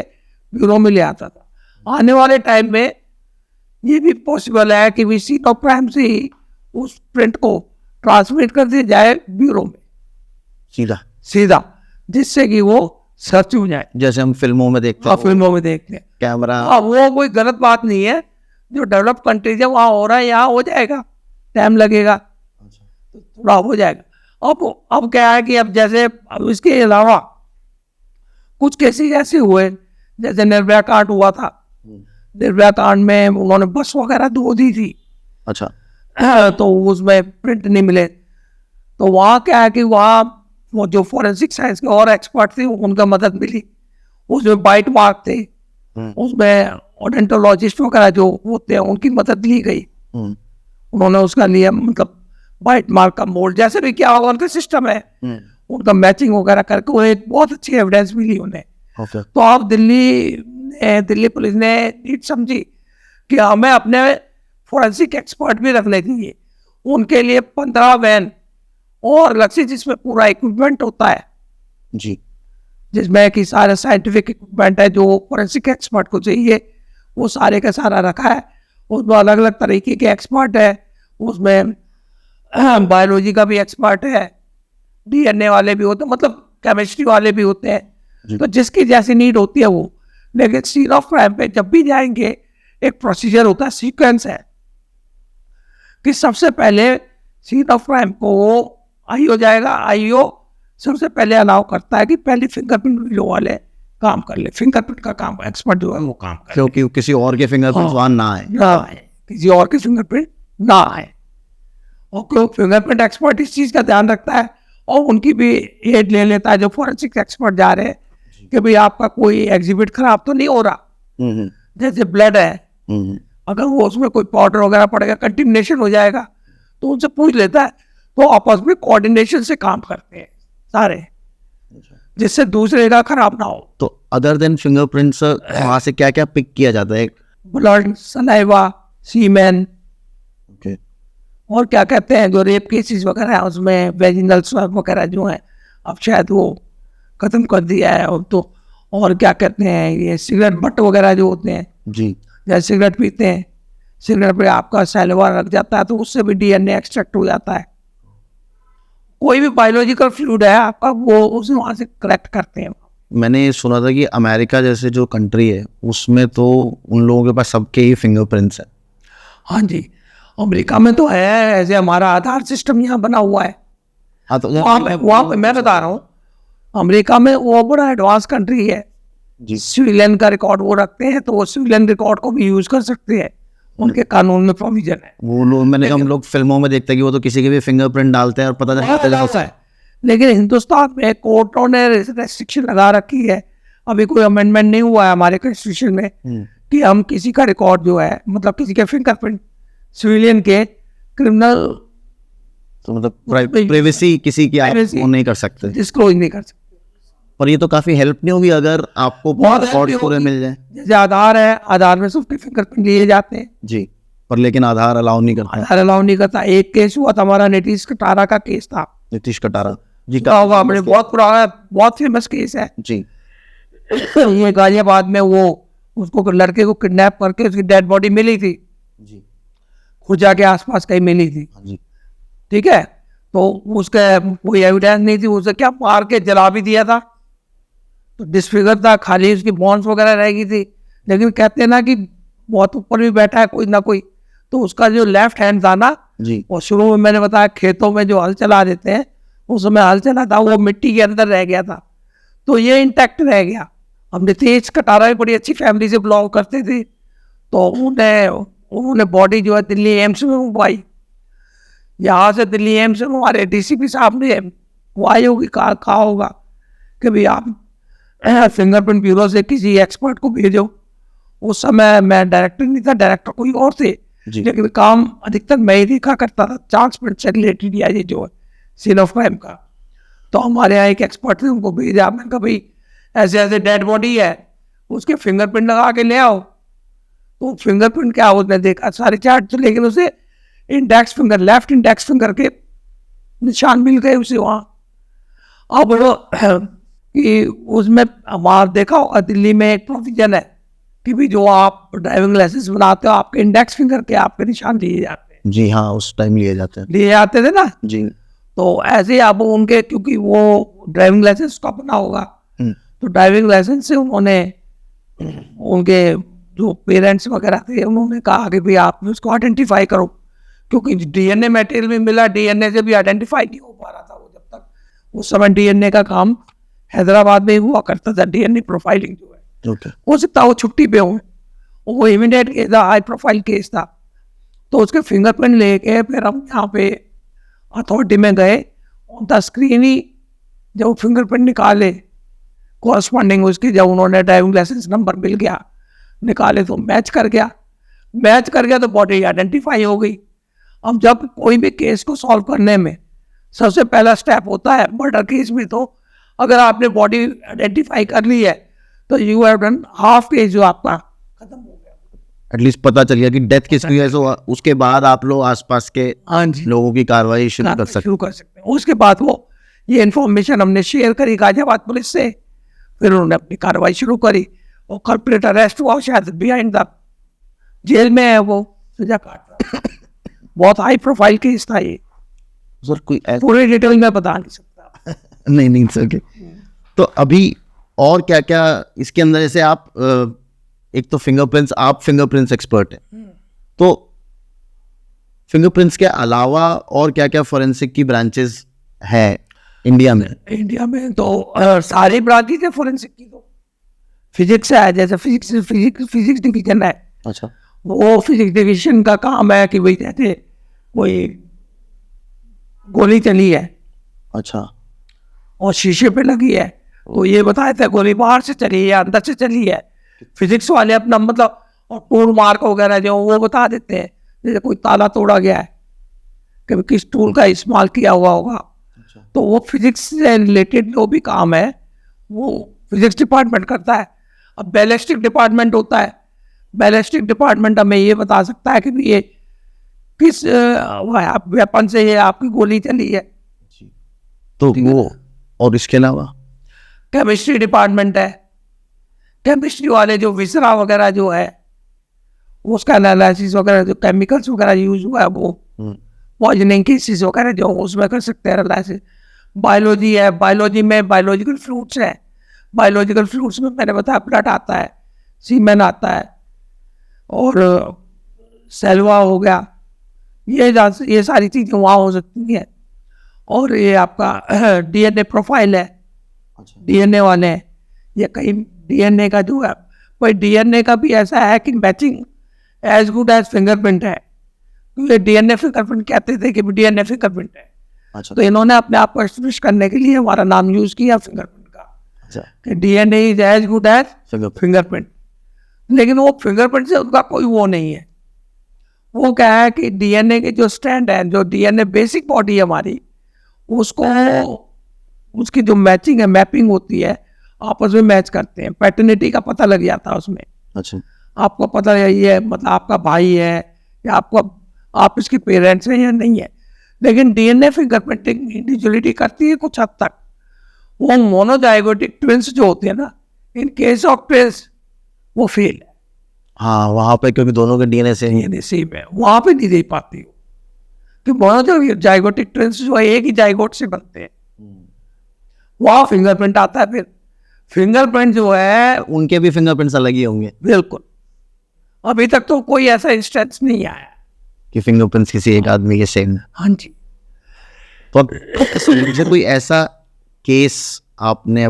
ब्यूरो में ले आता था। आने वाले टाइम में ये भी पॉसिबल है कि वी सीन ऑफ क्राइम से ही उस प्रिंट को ट्रांसमिट कर दिया जाए ब्यूरो में सीधा, जिससे कि वो सर्च हो जाए, जैसे हम फिल्मों में देखते हैं। फिल्मों में देखते हैं कैमरा, वो कोई गलत बात नहीं है। जो डेवलप कंट्रीज है वहाँ हो रहा है, यहाँ हो जाएगा, टाइम लगेगा, तो थोड़ा हो जाएगा। अब क्या है कि अब जैसे अब इसके अलावा कुछ केसेस ऐसे हुए, जैसे निर्भया कांड हुआ था। निर्भया कांड में उन्होंने बस वगैरह धो दी थी। अच्छा, तो उसमें प्रिंट नहीं मिले, तो वहाँ क्या है कि वहाँ वो जो फॉरेंसिक साइंस के और एक्सपर्ट थे, उनका मदद मिली। उसमें बाइट मार्क थे, उसमें ओडेंटोलॉजिस्ट वगैरह जो होते हैं उनकी मदद ली गई। उन्होंने उसका लिया, मतलब बाइट मार्क का मोल्ड, जैसे भी क्या होगा उनका सिस्टम है, उनका मैचिंग वगैरह करके वो एक बहुत अच्छी एविडेंस मिली उन्हें। तो अब दिल्ली पुलिस ने नीड समझी कि हमें अपने फॉरेंसिक एक्सपर्ट भी रखने चाहिए। उनके लिए 15 वैन और अलग से जिसमें पूरा इक्विपमेंट होता है, जी जिसमें कि सारा साइंटिफिक इक्विपमेंट है जो फोरेंसिक एक्सपर्ट को चाहिए, वो सारे का सारा रखा है। उसमें अलग अलग तरीके के एक्सपर्ट है, उसमें बायोलॉजी का भी एक्सपर्ट है, डीएनए वाले भी होते हैं, मतलब केमिस्ट्री वाले भी होते हैं, तो जिसकी जैसी नीड होती है वो। लेकिन सीन ऑफ क्राइम पे जब भी जाएंगे एक प्रोसीजर होता है, सीक्वेंस है कि सबसे पहले सीन ऑफ क्राइम को आईओ जाएगा, आईओ सबसे पहले अलाउ करता है कि पहले फिंगरप्रिंट वीडियो वाले काम कर ले, फिंगरप्रिंट का काम एक्सपर्ट जो है वो काम कर, क्योंकि किसी और के फिंगरप्रिंट वहां ना आए, किसी और के फिंगरप्रिंट ना आए। और क्यों फिंगरप्रिंट एक्सपर्ट इस चीज़ का ध्यान रखता है और उनकी भी एड ले लेता है जो फॉरेंसिक एक्सपर्ट जा रहे हैं कि भाई आपका कोई एग्जिबिट खराब तो नहीं हो रहा। जैसे ब्लड है, अगर वो उसमें कोई पाउडर वगैरह पड़ेगा, कंटिमिनेशन हो जाएगा, तो उनसे पूछ लेता है। तो आपस में कोऑर्डिनेशन से काम करते हैं सारे, जिससे दूसरे का खराब ना हो। तो अदर देन फिंगरप्रिंट्स वहां से क्या क्या पिक किया जाता है? ब्लड, सलाइवा, सीमेन, और क्या कहते हैं जो रेप केसेस वगैरह है उसमें वेजिनल स्वैब वगैरह जो है, अब शायद वो खत्म कर दिया है अब तो। और क्या कहते हैं ये सिगरेट बट वगैरह जो होते हैं जी, जैसे सिगरेट पीते हैं, सिगरेट पे आपका सैलिवा लग जाता है तो उससे भी डीएनए एक्सट्रैक्ट हो जाता है। कोई भी बायोलॉजिकल फ्लूइड है आपका, वो उसे वहाँ से कलेक्ट करते हैं। मैंने सुना था कि अमेरिका जैसे जो कंट्री है उसमें तो उन लोगों के पास सबके ही फिंगरप्रिंट्स है। हाँ जी, अमेरिका में तो है, ऐसे हमारा आधार सिस्टम यहाँ बना हुआ है। हाँ, तो वहाँ पे मैं बता रहा हूँ, अमेरिका में वो बड़ा एडवांस कंट्री है जी, सिविलियन का रिकॉर्ड वो रखते हैं, तो वो सिविलियन रिकॉर्ड को भी यूज कर सकते हैं, उनके कानून में प्रोविजन है। वो लोग मैंने हम लोग फिल्मों में देखते हैं कि वो तो किसी के भी फिंगरप्रिंट डालते हैं और पता चलता है। लेकिन हिंदुस्तान में कोर्टों ने रेस्ट्रिक्शन लगा रखी है, अभी कोई अमेंडमेंट नहीं हुआ है हमारे कॉन्स्टिट्यूशन में कि हम किसी का रिकॉर्ड जो है, मतलब किसी के फिंगरप्रिंट सिविलियन के क्रिमिनल, तो मतलब प्राइवेसी किसी की आप वो नहीं कर सकते, डिस्क्लोज नहीं कर सकते। पर ये तो काफी हेल्प नहीं होगी अगर आपको बहुत रिकॉर्ड पूरे मिल जाए। जैसे आधार है, आधार में सबके फिंगरप्रिंट लिए जाते हैं जी, पर लेकिन आधार अलाउ नहीं करता। आधार अलाउ नहीं करता। एक केस हुआ था हमारा, नीतीश कटारा का केस था, नीतीश कटारा जी का होगा अपने, बहुत पुराना, बहुत फेमस केस है जी। ये गाजियाबाद में वो उसको लड़के को किडनैप करके उसकी डेड बॉडी मिली थी जी, खुर्जा के आसपास कहीं मिली थी, जी, ठीक है। तो उसके कोई एविडेंस नहीं थी, उसे क्या मार के जला भी दिया था, तो डिसफिगर था, खाली उसकी बोन्स वगैरह रह गई थी। लेकिन कहते हैं ना कि बहुत ऊपर भी बैठा है कोई ना कोई, तो उसका जो लेफ्ट हैंड था ना जी, और शुरू में मैंने बताया खेतों में जो हल चला देते हैं, उस समय हल चला था, वो मिट्टी के अंदर रह गया था, तो ये इंटैक्ट रह गया। अब नीतीश कटारा भी बड़ी अच्छी फैमिली से बिलोंग करते थे, तो उन्होंने बॉडी जो है दिल्ली एम्स में मंगवाई। यहाँ से दिल्ली एम्स में हमारे डीसीपी साहब ने वो आई होगी, कहा होगा कि भाई आप फिंगरप्रिंट ब्यूरो से किसी एक्सपर्ट को भेजो। उस समय मैं डायरेक्टर नहीं था, डायरेक्टर कोई और थे, लेकिन काम अधिकतर मैं ही देखा करता था, ट्रांसपेरेंट सेक्रेटरी डीआईजी जो है सीन ऑफ क्राइम का। तो हमारे यहाँ एक एक्सपर्ट थे, उनको भेजा। मैंने कहा भाई ऐसे ऐसे डेड बॉडी है, उसके फिंगरप्रिंट लगा के ले आओ। तो फिंगरप्रिंट क्या, उसने देखा सारे चार्ट, लेकिन उसे index finger, left index finger के निशान मिल गए उसे वहाँ। अब कि उसमें हमारा देखा होगा दिल्ली में एक प्रोविजन है कि भी जो आप ड्राइविंग लाइसेंस बनाते हो आपके इंडेक्स फिंगर के आपके निशान लिए जाते हैं। जी हाँ, उस टाइम लिए जाते हैं, लिए जाते थे ना जी। तो ऐसे ही अब उनके, क्योंकि वो ड्राइविंग लाइसेंस का बना होगा, तो ड्राइविंग लाइसेंस से उन्होंने, उनके जो पेरेंट्स वगैरह थे, उन्होंने कहा कि भाई आप उसको आइडेंटिफाई करो, क्योंकि डीएनए मटेरियल भी मिला, डीएनए से भी आइडेंटिफाई नहीं हो पा रहा था वो, जब तक उस समय डीएनए का काम हैदराबाद में ही हुआ करता था, डीएनए प्रोफाइलिंग जो है। हो सकता है वो छुट्टी पे हो, वो इमीडिएट केस था, हाई प्रोफाइल केस था। तो उसके फिंगरप्रिंट लेके फिर हम यहाँ पे अथॉरिटी में गए, ऑन द स्क्रीन ही जब फिंगरप्रिंट निकाले कॉरस्पॉन्डिंग उसकी, जब उन्होंने ड्राइविंग लाइसेंस नंबर मिल गया, निकाले तो मैच कर गया तो बॉडी आइडेंटिफाई हो गई। अब जब कोई भी केस को सॉल्व करने में सबसे पहला स्टेप होता है, मर्डर केस में तो अगर आपने बॉडी आइडेंटिफाई कर ली है तो you have done half case, जो आपका खत्म हो गया। एटलीस्ट पता चल गया कि डेथ किसकी है, तो उसके बाद आप लोग आसपास के हाँ जी लोगों की कार्रवाई शुरू कर सकते शुरू कर सकते हैं। उसके बाद वो ये इन्फॉर्मेशन हमने शेयर करी गाजियाबाद पुलिस से, फिर उन्होंने अपनी कार्रवाई शुरू करी और कल्प्रिट अरेस्ट हुआ, शायद बिहाइंड द जेल में है वो, सजा काट रहा है। बहुत हाई प्रोफाइल केस था ये, सर कोई पूरे डिटेल में बता नहीं सकता। नहीं सर। तो अभी और क्या क्या इसके अंदर, जैसे आप एक तो फिंगरप्रिंट्स, आप फिंगरप्रिंट्स एक्सपर्ट हैं, तो फिंगरप्रिंट्स के अलावा और क्या क्या फॉरेंसिक की ब्रांचेस है इंडिया में? इंडिया में तो सारी ब्रांचेज है फॉरेंसिक की। तो फिजिक्स है, जैसे फिजिक्स डिवीजन है, अच्छा, वो फिजिक्स डिवीजन का काम है कि भाई जैसे कोई गोली चली है अच्छा, और शीशे पे लगी है, तो ये बताया था गोली बाहर से चली है या अंदर से चली है। फिजिक्स वाले अपना मतलब और टूल मार्क वगैरह जो वो बता देते हैं, जैसे कोई ताला तोड़ा गया है, कभी किस टूल का इस्तेमाल किया हुआ होगा। तो वो फिजिक्स से रिलेटेड जो भी काम है वो फिजिक्स डिपार्टमेंट करता है। अब बैलिस्टिक डिपार्टमेंट होता है, बैलिस्टिक डिपार्टमेंट हमें ये बता सकता है कि ये किस वेपन से ये आपकी गोली चली है। तो वो, और इसके अलावा केमिस्ट्री डिपार्टमेंट है, केमिस्ट्री वाले जो विसरा वगैरह जो है उसका एनालिसिस वगैरह, जो केमिकल्स वगैरह यूज हुआ है वो पॉइजनिंग केसेस वगैरह जो उसमें कर सकते हैं एनालिसिस। बायोलॉजी है, बायोलॉजी में बायोलॉजिकल फ्लूइड्स है, बायोलॉजिकल फ्लूइड्स में मैंने बताया ब्लड आता है, सीमेन आता है और सेलवा हो गया, ये सारी चीज़ें वहाँ हो सकती हैं। और ये आपका डीएनए प्रोफाइल है, डीएनए वाले हैं, ये कहीं डीएनए का जो है, भाई डीएनए का भी ऐसा है कि matching as good as fingerprint है। ये डीएनए फिंगरप्रिंट कहते थे कि डीएनए फिंगरप्रिंट है। अच्छा, तो इन्होंने अपने आप को एस्टेब्लिश करने के लिए हमारा नाम यूज किया फिंगरप्रिंट का, अच्छा, कि DNA is as good as fingerprint. लेकिन वो फिंगरप्रिंट से उसका कोई वो नहीं है। वो क्या है कि डीएनए के जो स्टैंड है, जो डीएनए बेसिक बॉडी है हमारी, उसको उसकी जो मैचिंग है, मैपिंग होती है, आपस में मैच करते हैं, पैटर्निटी का पता लग जाता है उसमें। अच्छा, आपको पता है ये मतलब आपका भाई है या आपको आप इसके पेरेंट्स हैं या नहीं है। लेकिन डीएनए फिंगरप्रिंटिंग इंडिविजुअलिटी करती है कुछ हद तक। वो मोनोजाइगोटिक ट्विंस जो होते हैं ना, इन केस ऑफ ट्विंस वो फेल है। हाँ, वहाँ पे क्योंकि दोनों के डीएनए से सेम है, वहाँ पे नहीं दे पाती हो कि मोनोजाइगोटिक ट्विंस जो है एक ही जाइगोट से बनते हैं, वहाँ फिंगरप्रिंट आता है। फिर फिंगरप्रिंट जो है उनके भी फिंगरप्रिंट्स अलग ही होंगे बिल्कुल, अभी तक तो कोई ऐसा इंस्टेंस नहीं आया कि फिंगरप्रिंट्स किसी एक आदमी के सेम। हाँ जी। तो अब मुझे कोई ऐसा केस, आपने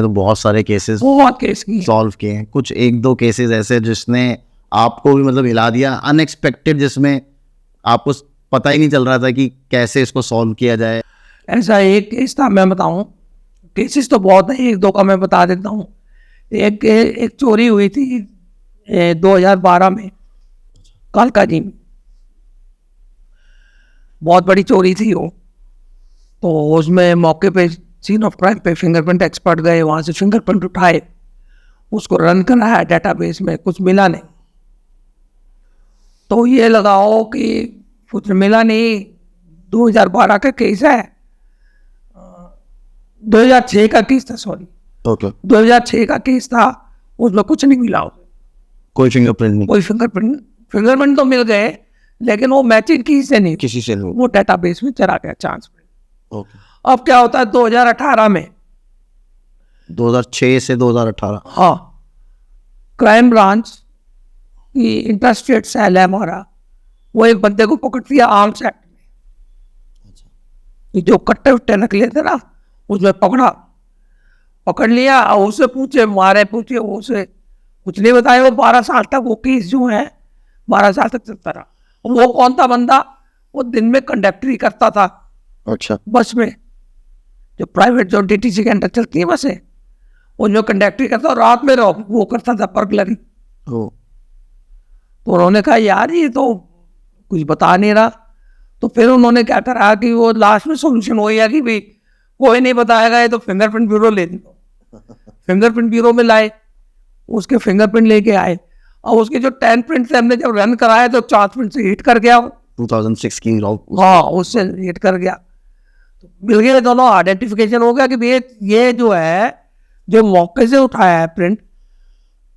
तो बहुत सारे केसेस बहुत केस की सॉल्व किए हैं, कुछ एक दो केसेस ऐसे जिसने आपको भी मतलब हिला दिया, अनएक्सपेक्टेड, जिसमें आपको पता ही नहीं चल रहा था कि कैसे इसको सॉल्व किया जाए? ऐसा एक केस था, मैं बताऊं, केसेस तो बहुत है, एक दो का मैं बता देता हूँ। एक चोरी हुई थी 2012 में कालका जी में, बहुत बड़ी चोरी थी वो। तो उसमें मौके पे सीन ऑफ क्राइम पे फिंगरप्रिंट एक्सपर्ट गए, वहाँ से फिंगरप्रिंट उठाए, उसको रन कराया डेटाबेस में, कुछ मिला नहीं। तो ये लगाओ कि कुछ मिला नहीं, 2012 का केस है, 2006 का केस था, सॉरी ओके, 2006 का केस था, उसमें कुछ नहीं मिला, कोई फिंगरप्रिंट नहीं, कोई फिंगरप्रिंट तो मिल गए लेकिन वो मैचिंग की से नहीं, किसी से नहीं। वो डेटाबेस में चला गया चांस पे। ओके, अब क्या होता है 2018 में, 2006 से 2018, हाँ, क्राइम ब्रांच की इंटरस्टेट सेल है हमारा, वो एक बंदे को पकड़ लिया आर्म्स एक्ट में, जो कट्टे उट्टे निकले थे ना उसमें पकड़ लिया और उससे पूछे वो उसे कुछ नहीं बताया। वो 12 साल तक वो केस जो है 12 साल तक चलता रहा। वो कौन था बंदा, वो दिन में कंडक्टरी करता था, अच्छा, बस में, जो प्राइवेट जो डीटीसी के अंदर चलती है बसें, वो जो कंडक्टरी करता, और रात में वो करता था बर्गलरी। तो उन्होंने कहा यार ये तो कुछ बता नहीं रहा। तो फिर उन्होंने क्या करा कि वो लास्ट में सोल्यूशन हो गया कि भाई कोई नहीं बताएगा, ये तो फिंगरप्रिंट ब्यूरो ले लो। फिंगरप्रिंट ब्यूरो में लाए, उसके फिंगरप्रिंट लेके आए। और उसके जो 10 प्रिंट से हमने जब रन कराया तो 4 प्रिंट से हिट कर गया वो। 2006 की हाँ, उससे हिट कर गया। तो मिल गए दोनों, आइडेंटिफिकेशन हो गया कि ये जो है, जो मौके से उठाया है प्रिंट,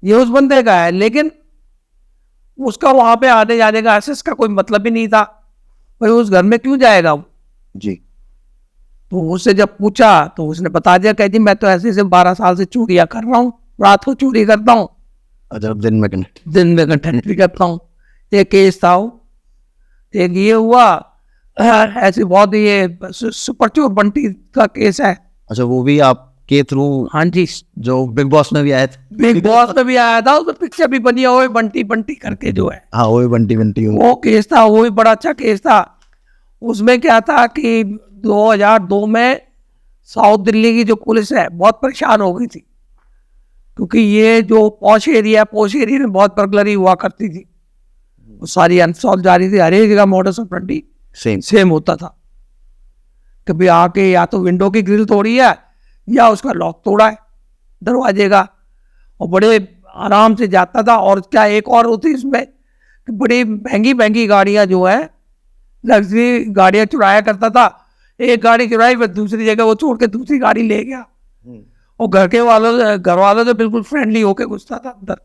ये उस बंदे का है। लेकिन उसका वहां पे आने जाने का एक्सेस का कोई मतलब ही नहीं था, भाई उस घर में क्यों जाएगा वो। जी। तो उससे जब पूछा तो उसने बता दिया, कह जी मैं तो ऐसे से 12 साल से चोरियां कर रहा हूँ, रात को चोरी करता हूँ, अच्छा, दिन में कंटेंट भी करता हूँ। ये केस था वो। एक ये हुआ, ऐसे बहुत ये सुपर चोर बंटी का केस है। अच्छा, वो भी आपके थ्रू? हाँ जी, जो बिग बॉस में भी आए थे। बिग बॉस में भी आया था, उसमें पिक्चर भी बनी है, बंटी बंटी करके जो है। हाँ, वो बंटी वो केस था, वो भी बड़ा अच्छा केस था। उसमें क्या था कि 2002 में साउथ दिल्ली की जो पुलिस है बहुत परेशान हो गई थी, क्योंकि ये जो पॉश एरिया में बहुत बर्गलरी हुआ करती थी, वो सारी अनसॉल्व जा रही थी। हर एक जगह मॉडस ऑपरेंडी सेम होता था। कभी आके या तो विंडो की ग्रिल तोड़ी है या उसका लॉक तोड़ा है दरवाजे का, और बड़े आराम से जाता था। और क्या एक और होती इसमें कि बड़ी महंगी महंगी गाड़ियां जो है, लग्जरी गाड़ियां चुराया करता था। एक गाड़ी चुराई, फिर दूसरी जगह वो छोड़ के दूसरी गाड़ी ले गया। और घर वालों से बिल्कुल फ्रेंडली होके घुसता था अंदर।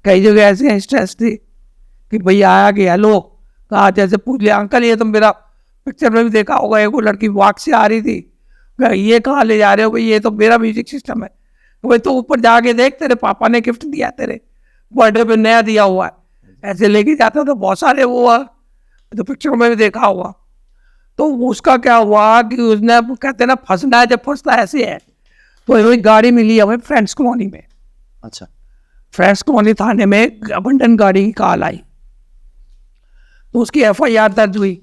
कई जगह ऐसे इंस्टेंस थी कि भैया आया कि हेलो कहा, जैसे पूछ लिया अंकल ये तो मेरा पिक्चर में भी देखा होगा, एक वो लड़की वॉक से आ रही थी, ये कहाँ ले जा रहे हो भाई, ये तो मेरा म्यूजिक सिस्टम है। भाई तो ऊपर जाके देख, तेरे पापा ने गिफ्ट दिया, तेरे बर्थडे पे नया दिया हुआ है। ऐसे लेके जाता तो बहुत सारे वो तो पिक्चर में भी देखा हुआ। तो उसका क्या हुआ कि उसने, कहते ना फंसना है, जब फंसता ऐसे है। तो वही गाड़ी मिली हमें फ्रेंड्स कॉलोनी में। अच्छा। फ्रेंड्स कॉलोनी थाने में अबंडन गाड़ी की कॉल आई, तो उसकी FIR दर्ज हुई।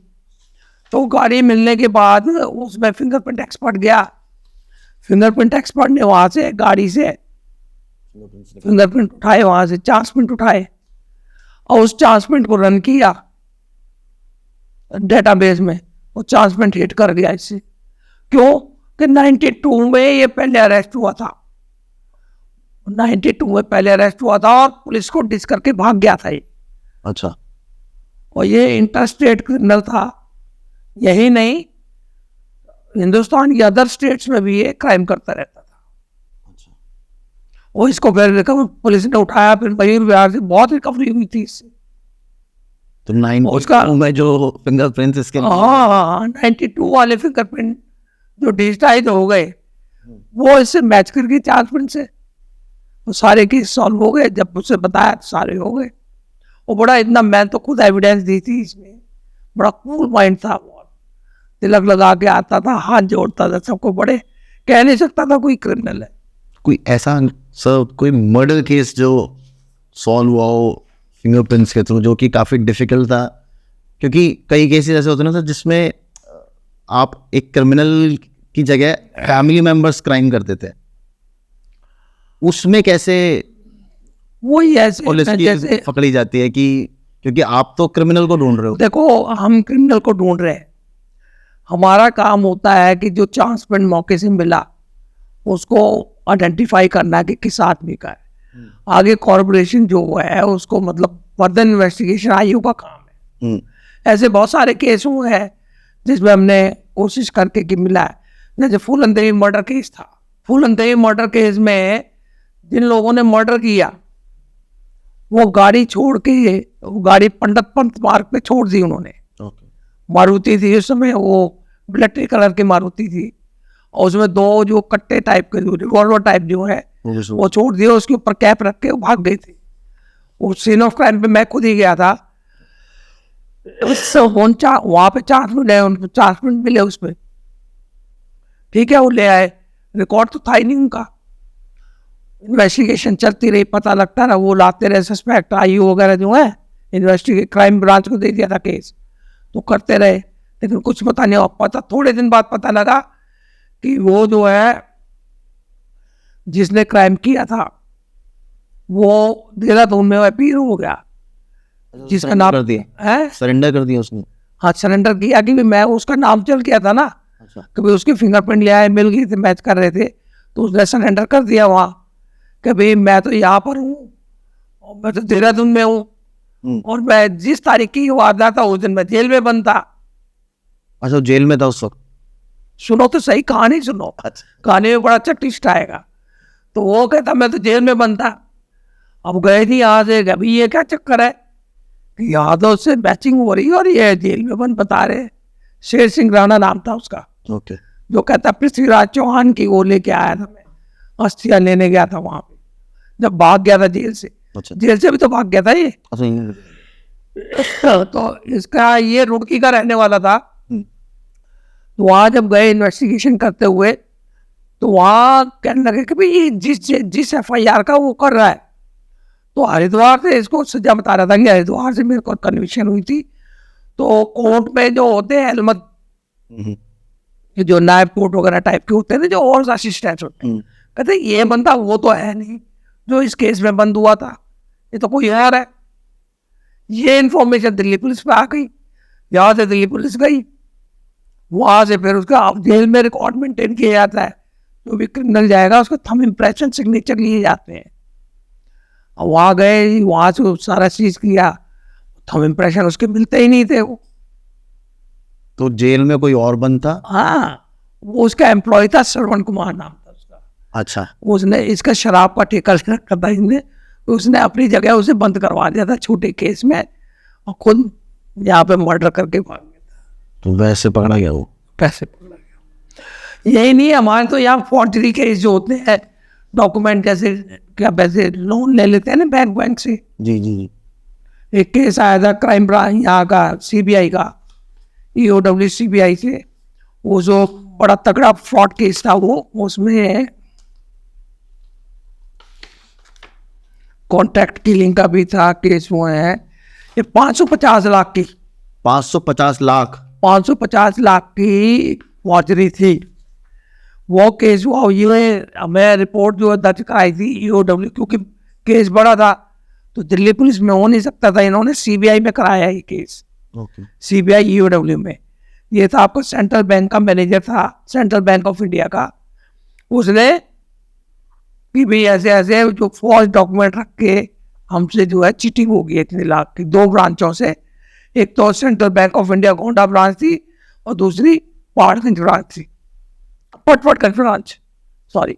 तो गाड़ी मिलने के बाद उसमें फिंगरप्रिंट एक्सपर्ट गया। फिंगरप्रिंट एक्सपर्ट ने वहां से गाड़ी से फिंगरप्रिंट उठाए, वहां से 4 प्रिंट उठाए, और उस 4 प्रिंट को रन किया डेटाबेस में। वो 4 प्रिंट हिट कर गया इससे। क्यों कि 92 में ये पहले अरेस्ट हुआ था। 92 में पहले अरेस्ट हुआ था और पुलिस को डिस करके भाग गया था ये। अच्छा। और ये इंटरस्टेट क्रिमिनल था। यही नहीं, हिंदुस्तान की अदर स्टेट्स में भी ये क्राइम करता रहता था। अच्छा। और इसको फिर पुलिस ने उठाया, फिर मयूर विहार से बहुत रिकवरी हुई थी इससे। तो 92 में जो फिंगरप्रिंट इसके, हाँ, 92 वाले फिंगरप्रिंट जो डिजिटाइज हो गए, वो इससे मैच कर गई 4 प्रिंट से। वो सारे केस सॉल्व हो गए। जब उससे बताया तो सारे हो गए। वो बड़ा इतना, मैं तो खुद एविडेंस दी थी इसमें। बड़ा कूल माइंड था, बहुत तिलक लगा के आता था, हाथ जोड़ता था सबको। बड़े कह नहीं सकता था कोई क्रिमिनल है। कोई ऐसा सर, कोई मर्डर केस जो सॉल्व हुआ हो फिंगरप्रिंट्स के थ्रू, जो कि काफ़ी डिफिकल्ट था? क्योंकि कई केसेस ऐसे होते हैं ना सर, जिसमें आप एक क्रिमिनल की जगह फैमिली मेंबर्स क्राइम करते थे, उसमें कैसे वही ऐसे पुलिस की जैसे पकड़ी जाती है? कि क्योंकि आप तो क्रिमिनल को ढूंढ रहे हो। देखो, हम क्रिमिनल को ढूंढ रहे हैं। हमारा काम होता है कि जो चांस प्रिंट मौके से मिला उसको आइडेंटिफाई करना कि किस आदमी का है। आगे कॉर्पोरेशन जो है उसको, मतलब फर्दर इन्वेस्टिगेशन IU का काम है। ऐसे बहुत सारे केस हुए हैं जिसमें हमने कोशिश करके कि मिला है। जैसे फूलन देवी मर्डर केस था। फूलन देवी मर्डर केस में जिन लोगों ने मर्डर किया, वो गाड़ी छोड़ के, वो गाड़ी पंडित पंत मार्ग पे छोड़ दी उन्होंने। मारुति थी उस समय, वो ब्लैक कलर की मारुति थी, और उसमें 2 जो कट्टे टाइप के, जो रिवॉल्वर टाइप जो है, वो छोड़ दिए। उसके ऊपर कैप रख के वो भाग गई थी। उस सीन ऑफ क्राइम पे मैं खुद ही गया था। वहां पे 4 मिनट उनको 4 मिनट मिले उसमें, ठीक है, वो ले आए। रिकॉर्ड तो था ही नहीं उनका। इन्वेस्टिगेशन चलती रही, पता लगता रहा, वो लाते रहे सस्पेक्ट। IU वगैरह जो है, इन्वेस्टिगेट क्राइम ब्रांच को दे दिया था केस, तो करते रहे, लेकिन कुछ पता नहीं। पता थोड़े दिन बाद पता लगा कि वो जो है, जिसने क्राइम किया था, वो देहरादून में अपील हो गया, जिसका नाम है, सरेंडर कर दिया उसने। हाँ, सरेंडर किया। कि मैं, उसका नाम चल गया था ना। अच्छा। कभी उसके फिंगरप्रिंट ले आए, मिल गई थे, मैच कर रहे थे, तो उसने सरेंडर कर दिया वहाँ कि भाई मैं तो यहाँ पर हूँ और मैं तो देहरादून में हूँ और मैं जिस तारीख की वारदात था उस दिन मैं जेल में बंद था। अच्छा, जेल में था उस वक्त? सुनो तो सही कहानी सुनो, कहानी में बड़ा अच्छा ट्विस्ट आएगा। तो वो कहता मैं तो जेल में बंद था। अब गए थी यहाँ से, अभी ये क्या चक्कर है कि यहाँ तो उससे मैचिंग हो रही है और ये जेल में बंद बता रहे। शेर सिंह राणा नाम था उसका। ओके। जो कहता पृथ्वीराज चौहान की वो लेके आया था, मैं अस्थियां लेने गया था वहां पे जब भाग गया था जेल से। अच्छा। जेल से भी तो भाग गया था ये। अच्छा, तो इसका ये रुड़की का रहने वाला था। तो वहां जब गए इन्वेस्टिगेशन करते हुए तो वहां कहने लगे कि भाई ये जिस FIR का वो कर रहा है, तो हरिद्वार से इसको सजा बता रहा था कि हरिद्वार से मेरे को कन्विक्शन हुई थी। तो कोर्ट में जो होते हैं अलमद, जो नायब कोर्ट वगैरह टाइप के होते हैं जो और असिस्टेंट होते हैं, कहते ये बंदा वो तो है नहीं जो इस केस में बंद हुआ था, ये तो कोई और है। ये इन्फॉर्मेशन दिल्ली पुलिस पे आ गई। यहाँ से दिल्ली पुलिस गई, वहां से फिर उसका जेल में रिकॉर्ड मेंटेन किया जाता है। जो भी क्रिमिनल जाएगा उसका थंब इम्प्रेशन सिग्नेचर लिए जाते हैं। वहां गए, वहां से सारा चीज किया, थंब इम्प्रेशन उसके मिलते ही नहीं थे। वो तो जेल में कोई और बंद था? हाँ, वो उसका एम्प्लॉय था, श्रवण कुमार नाम था उसका। अच्छा। उसने इसका शराब का ठेका रखा था इसने, उसने अपनी जगह उसे बंद करवा दिया था छोटे केस में और खुद यहाँ पे मर्डर करके भाग गया था। तो वैसे पकड़ा गया वो? पैसे पकड़ा गया। यही नहीं, हमारे तो यहाँ फॉर्जरी केस जो होते हैं, डॉक्यूमेंट जैसे क्या पैसे लोन ले लेते हैं ना बैंक से। जी जी जी। एक केस आया था क्राइम ब्रांच यहाँ का, CBI का, EOW CBI से। वो जो बड़ा तगड़ा फ्रॉड केस था वो, उसमें कॉन्ट्रैक्ट किलिंग का भी था केस। वो है ये 550 लाख की, 550 लाख 550 लाख की फॉर्जरी थी वो केस हुआ। ये मैं रिपोर्ट जो है दर्ज कराई थी EOW, क्योंकि केस बड़ा था तो दिल्ली पुलिस में हो नहीं सकता था, इन्होंने CBI में कराया ये केस। ओके। CBI EOW में। ये था आपको सेंट्रल बैंक का मैनेजर था, सेंट्रल बैंक ऑफ इंडिया का। उसने कि भाई ऐसे ऐसे जो फॉल्स डॉक्यूमेंट रख के हमसे जो है चीटिंग हो गई इतने लाख की, 2 ब्रांचों से। एक तो central bank of India Gonda branch थी और दूसरी पहाड़गंज ब्रांच थी, पटपटगंज ब्रांच, सॉरी।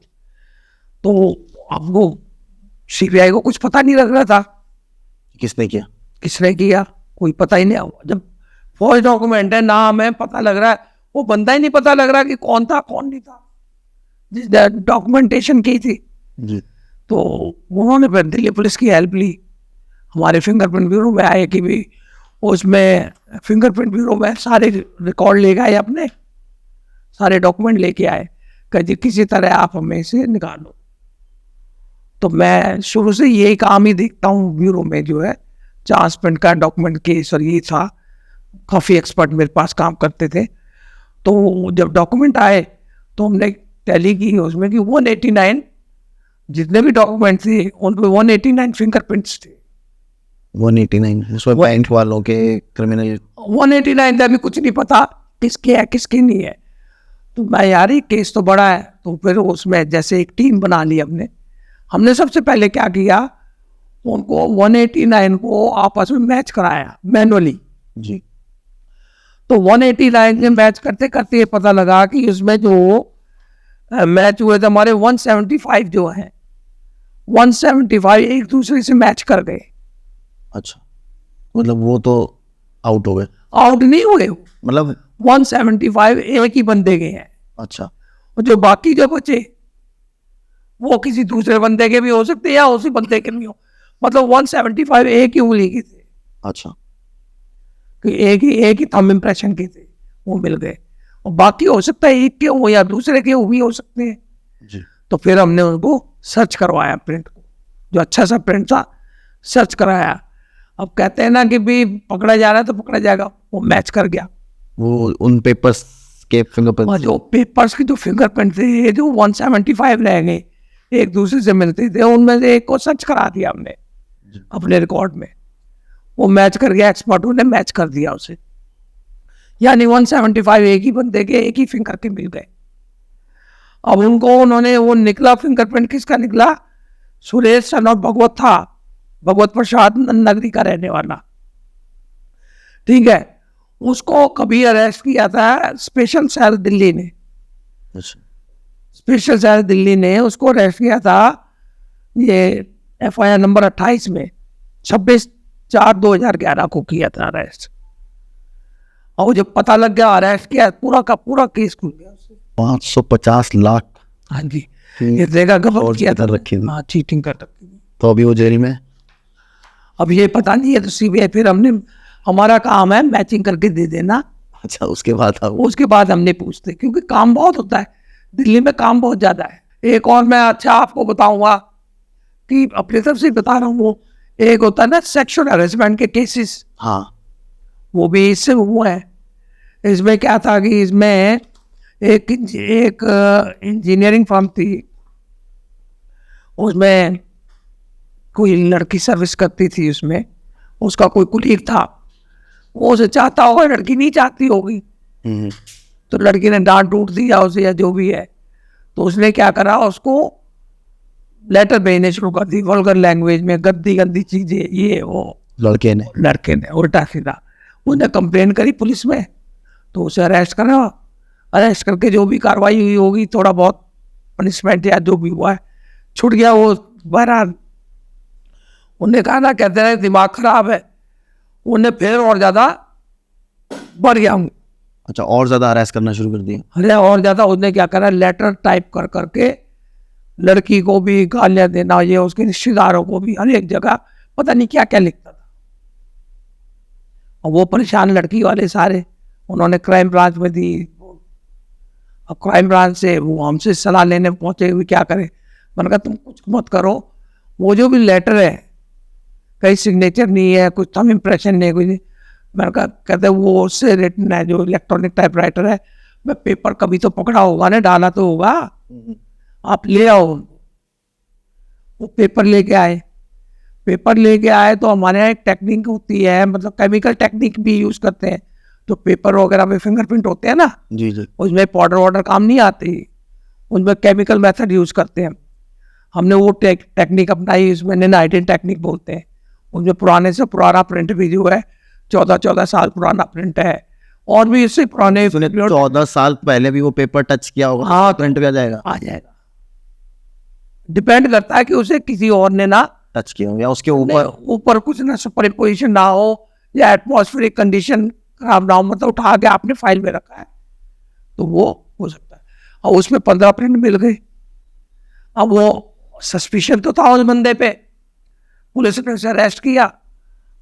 तो अब वो CBI को कुछ पता नहीं लग रहा था किसने किया? किसने किया, कोई पता ही नहीं। जब फॉल्स डॉक्यूमेंट है, नाम है, पता लग रहा है, वो बंदा ही नहीं पता लग रहा कि कौन था कौन नहीं था जिसने डॉक्यूमेंटेशन की थी। जी। तो उन्होंने फिर दिल्ली पुलिस की हेल्प ली, हमारे फिंगरप्रिंट ब्यूरो में आए कि भी उसमें फिंगरप्रिंट ब्यूरो में सारे रिकॉर्ड ले गए, अपने सारे डॉक्यूमेंट लेके आए कि जी किसी तरह आप हमें इसे निकालो। तो मैं शुरू से यही काम ही देखता हूँ ब्यूरो में, जो है चांस प्रिंट का डॉक्यूमेंट केस, और ये था काफ़ी एक्सपर्ट मेरे पास काम करते थे। तो जब डॉक्यूमेंट आए तो हमने टैली की उसमें कि 189 जितने भी डॉक्यूमेंट थे उन पे 189 फिंगरप्रिंट्स थे। 189 उसमें बैंक वालों के, क्रिमिनल 189 था, अभी कुछ नहीं पता किसके है किसके नहीं है। तो मैं यार ये केस तो बड़ा है, तो फिर उसमें जैसे एक टीम बना ली हमने सबसे पहले क्या किया, उनको 189 को आपस में मैच कराया मैनुअली। जी। तो 189 में मैच करते करते ये पता लगा कि उसमें जो मैच हुए थे हमारे 175 जो हैं, 175 एक दूसरे से मैच कर गए। अच्छा, मतलब वो तो आउट हो गए? आउट नहीं हुए, मतलब 175 एक ही बंदे के हैं। अच्छा। और जो बाकी जो बचे वो किसी दूसरे बंदे के भी हो सकते हैं या उसी बंदे के भी हो, मतलब 175 एक ही उंगली के थे। अच्छा। कि एक ही थंब इम्प्रेशन के थे, वो मिल गए। और बाकी हो सकता है एक के हो या दूसरे के भी हो सकते हैं। जी। तो फिर हमने उनको सर्च करवाया, प्रिंट को, जो अच्छा सा प्रिंट था सर्च कराया। अब कहते हैं ना कि भी पकड़ा जा रहा है तो पकड़ा जाएगा, वो मैच कर गया। वो उन पेपर्स के फिंगरप्रिंट, जो पेपर्स के जो फिंगरप्रिंट थे जो 175 रह गए एक दूसरे से मिलते थे, उनमें से एक को सर्च करा दिया हमने अपने रिकॉर्ड में, वो मैच कर गया, एक्सपर्टों ने मैच कर दिया उसे, यानी 175 एक ही बंदे के एक ही फिंगर के मिल गए। अब उनको उन्होंने वो निकला फिंगरप्रिंट किसका निकला, सुरेश सन ऑफ भगवत था, भगवत प्रसाद नगरी का रहने वाला, ठीक है। उसको कभी अरेस्ट किया था स्पेशल सेल दिल्ली ने, स्पेशल सेल दिल्ली ने उसको अरेस्ट किया था, ये FIR नंबर 28 में 26/4/2011 को किया था अरेस्ट। और जब पता लग गया अरेस्ट किया, पूरा का पूरा केस खुल गया उससे। 550 लाख। हाँ जी, ये देगा गलत किया था, रखी थी। हाँ, चीटिंग कर रखी थी। तो अभी वो जेल में, अब ये पता नहीं है, तो CBI, फिर हमारा काम है मैचिंग करके दे देना। अच्छा, उसके बाद हम नहीं पूछते, क्योंकि काम बहुत होता है दिल्ली में, काम बहुत ज्यादा है। एक और मैं अच्छा आपको बताऊंगा कि अपनी तरफ से बता रहा हूँ, एक होता है ना सेक्सुअल हैरेसमेंट के केसेस, हाँ, वो भी इससे हुआ है। इसमें क्या था कि इसमें एक इंजीनियरिंग फर्म थी, उसमें कोई लड़की सर्विस करती थी, उसमें उसका कोई कुलीग था, वो उसे चाहता होगा, लड़की नहीं चाहती होगी, तो लड़की ने डांट डूट दिया उसे या जो भी है, तो उसने क्या करा, उसको लेटर भेजने शुरू कर दी वल्गर लैंग्वेज में, गंदी गंदी चीजें, ये वो। लड़के ने उल्टा सीधा उसने कंप्लेन करी पुलिस में, तो उसे अरेस्ट करा। अरेस्ट करके जो भी कार्रवाई हुई होगी, थोड़ा बहुत पनिशमेंट या जो भी हुआ है, छूट गया वो। बहरहाल उन्हें कहा ना, कहते हैं दिमाग खराब है, उन्हें फिर और ज्यादा बढ़ गया हूँ। अच्छा, और ज्यादा अरेस्ट करना शुरू कर दिया। अरे और ज्यादा उसने क्या करा, लेटर टाइप कर करके लड़की को भी गालियां देना, ये उसके रिश्तेदारों को भी, हर एक जगह पता नहीं क्या क्या लिखता था। और वो परेशान लड़की वाले सारे, उन्होंने क्राइम ब्रांच में दी। अब क्राइम ब्रांच से वो हमसे सलाह लेने पहुंचे हुए, क्या करें। मैंने कहा तुम कुछ मत करो, वो जो भी लेटर है, कहीं सिग्नेचर नहीं है, कुछ थंब इम्प्रेशन नहीं है, कुछ नहीं। मैंने कहा, कहते वो उससे रिटन है, जो इलेक्ट्रॉनिक टाइपराइटर है, मैं पेपर कभी तो पकड़ा होगा ना, डाला तो होगा, आप ले आओ। वो पेपर लेके आए तो हमारे यहाँ एक टेक्निक होती है, मतलब केमिकल टेक्निक भी यूज करते हैं, तो पेपर वगैरह में फिंगरप्रिंट होते हैं ना, जी जी, उसमें पाउडर वाउडर काम नहीं आती, उसमें केमिकल मेथड यूज करते हैं। हमने वो टेक्निक अपनाई, उसमें निनाइटिन टेक्निक बोलते हैं। उसमें पुराने से पुराना प्रिंट भी जो है, 14 साल पुराना प्रिंट है, और भी इससे पुराने 14 साल पहले भी वो पेपर टच किया होगा, हाँ, प्रिंट भी आ जाएगा। डिपेंड करता है कि उसे किसी और ने ना टच किया हो, या उसके ऊपर कुछ ना सुपरइम्पोजिशन ना हो, या एटमॉस्फेरिक कंडीशन खराब ना हो, मतलब उठा के आपने फाइल में रखा है, तो वो हो सकता है। और उसमें 15 प्रिंट मिल गए। अब वो सस्पिशन तो था उस बंदे पे, पुलिस ने उसे अरेस्ट किया।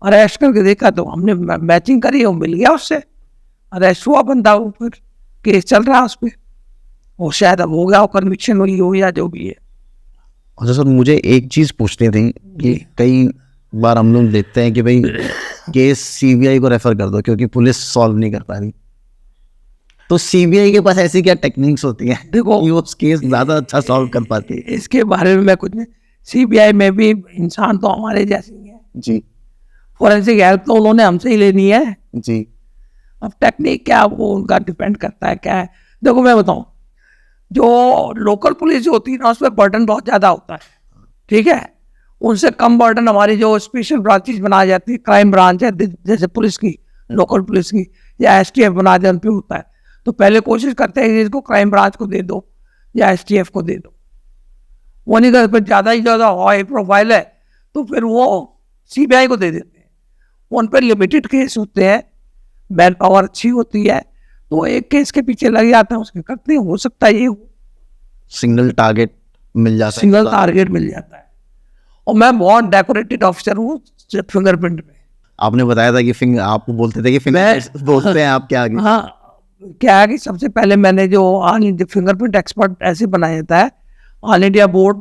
अरेस्ट करके देखा तो हमने मैचिंग करी, वो मिल गया, उससे अरेस्ट हुआ बंदा, वो फिर केस चल रहा है उस पर, वो शायद अब हो गया, कन्विक्शन हुई हो या जो भी है। अच्छा सर, मुझे एक चीज़ पूछनी थी कि कई बार हम लोग देखते हैं कि भाई केस CBI को रेफर कर दो, क्योंकि पुलिस सॉल्व नहीं कर पा रही, तो CBI के पास ऐसी क्या टेक्निक्स होती हैं, देखो, वो केस ज़्यादा अच्छा सॉल्व कर पाती है? इसके बारे में मैं कुछ नहीं, CBI में भी इंसान तो हमारे जैसे ही है जी, फॉरेंसिक हेल्प तो उन्होंने हमसे ही लेनी है जी। अब टेक्निक क्या, वो उनका डिपेंड करता है क्या है। देखो मैं बताऊं, जो लोकल पुलिस जो होती है ना, उसमें बर्डन बहुत ज़्यादा होता है, ठीक है। उनसे कम बर्डन हमारी जो स्पेशल ब्रांचेज बनाई जाती है, क्राइम ब्रांच है जैसे पुलिस की, लोकल पुलिस की, या STF बना दिया, उन पर होता है। तो पहले कोशिश करते हैं कि इसको क्राइम ब्रांच को दे दो या STF को दे दो। वो नहीं कर, ज़्यादा ही ज़्यादा हाई प्रोफाइल है तो फिर वो CBI को दे देते हैं। उन पर लिमिटेड केस होते हैं, मैन पावर अच्छी होती है, तो एक केस के पीछे लग जाते हैं, उसके करते हैं। हो सकता है ये सिंगल टारगेट मिल जाता है, सिंगल टारगेट मिल जाता है। और मैं बहुत डेकोरेटेड ऑफिसर हूँ फिंगरप्रिंट में। आपने बताया था कि आपको बोलते थे कि फिंगर बोलते हैं आप क्या आगे? हाँ, क्या है कि सबसे पहले मैंने जो ऑल इंडिया फिंगरप्रिंट एक्सपर्ट ऐसे बनाया जाता है, ऑल इंडिया बोर्ड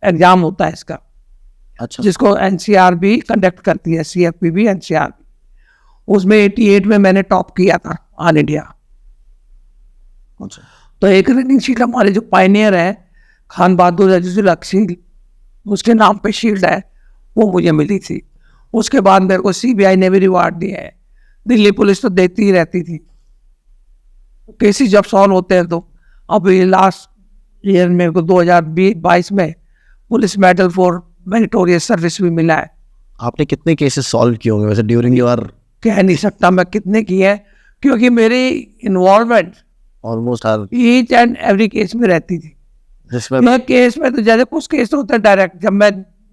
एग्जाम होता है इसका, अच्छा, जिसको NCR भी कंडक्ट करती है, CFP भी, NCR भी। उसमें 88 में मैंने टॉप किया था ऑल इंडिया। अच्छा, तो एक रनिंग शील्ड हमारे जो पायनियर है, खान बहादुर रजीजुल हक शील्ड, उसके नाम पे शील्ड है, वो मुझे मिली थी। उसके बाद मेरे को CBI ने भी रिवार्ड दिया है, दिल्ली पुलिस तो देती ही रहती थी। केसेस जब सॉल्व होते हैं तो अभी लास्ट ईयर मेरे को 2022 में police medal for meritorious service भी मिला है। आपने कितने केसेस सॉल्व किए होंगे वैसे ड्यूरिंग योर? कह नहीं सकता मैं कितने किए हैं, क्योंकि मेरी involvement almost her each and every case में रहती थी। जिसमें मैं केस में तो जैसे कुछ केस तो होते हैं डायरेक्ट, जब मैं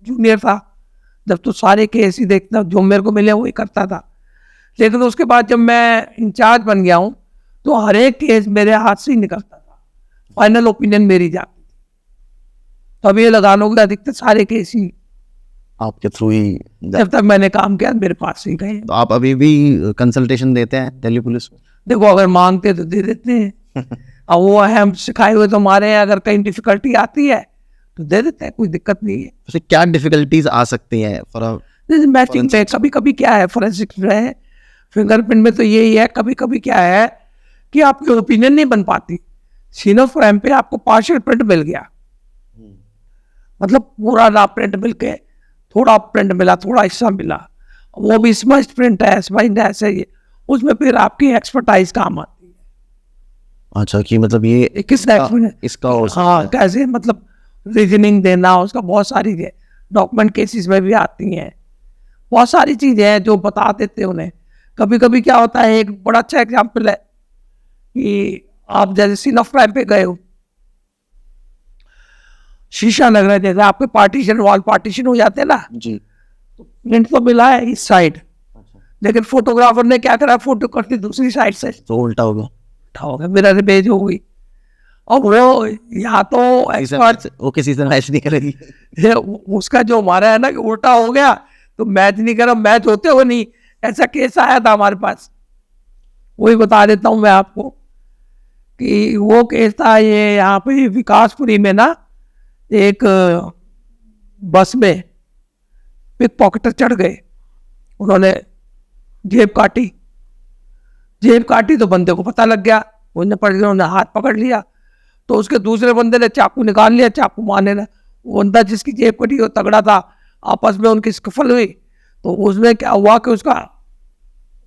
जूनियर था जब तो सारे केस ही देखता, जो मेरे को मिले वही करता था। लेकिन उसके बाद जब मैं इंचार्ज बन गया हूँ तो हर एक केस मेरे हाथ से ही निकलता था, फाइनल ओपिनियन मेरी जाती थी। तो अब ये लगा लो कि अधिकतर सारे केस ही आपके थ्रू ही जब तक मैंने काम किया मेरे पास से ही गए। तो आप अभी भी कंसल्टेशन देते हैं दिल्ली पुलिस में? देखो अगर मांगते तो दे देते हैं अब वो है, हम सिखाए हुए तो हमारे हैं, अगर कहीं डिफिकल्टी आती है तो दे देते हैं, कोई दिक्कत नहीं है। वैसे क्या डिफिकल्टीज आ सकती हैं फॉर जैसे मैचिंग में कभी कभी क्या है, फोरेंसिक्स में फिंगरप्रिंट में तो यही है, कभी कभी क्या है कि आपकी ओपिनियन नहीं बन पाती। सीन ऑफ क्राइम पे आपको पार्शियल प्रिंट मिल गया, मतलब पूरा ना प्रिंट मिल के थोड़ा प्रिंट मिला, थोड़ा हिस्सा मिला, वो भी स्मज्ड प्रिंट है, स्मज्ड ऐसे ही, उसमें फिर आपकी एक्सपर्टाइज काम आती है। अच्छा कि मतलब ये किस इसका हो सकता हाँ कैसे, मतलब रीजनिंग देना, उसका बहुत सारी डॉक्यूमेंट केसेस में भी आती हैं, बहुत सारी चीजें हैं जो बता देते हैं उन्हें। कभी कभी क्या होता है, एक बड़ा अच्छा एग्जाम्पल है कि आप जैसे सीन ऑफ क्राइम पे गए हो, शीशा लग रहा है, जैसे आपके पार्टीशन वॉल पार्टीशन हो जाते हैं ना, जी प्रिंट तो मिला है इस साइड, लेकिन फोटोग्राफर ने क्या करा, फोटो करती दूसरी साइड से, तो उल्टा होगा, उठा हो गया, मेरा रिपेज हो गई। और वो या तो एक्सपर्ट वो किसी से मैच नहीं करेगी। उसका जो हमारा है ना कि उल्टा हो गया तो मैच नहीं करा, मैच होते हुए नहीं, ऐसा केस आया था हमारे पास, वही बता देता हूँ मैं आपको कि वो केस था ये यहाँ पे विकासपुरी में ना, एक बस में पिक पॉकेटर चढ़ गए, उन्होंने जेब काटी तो बंदे को पता लग गया, उन्होंने हाथ पकड़ लिया, तो उसके दूसरे बंदे ने चाकू निकाल लिया, चाकू मारने लगा। वो बंदा जिसकी जेब कटी वो तगड़ा था, आपस में उनकी स्कफल हुई, तो उसमें क्या हुआ कि उसका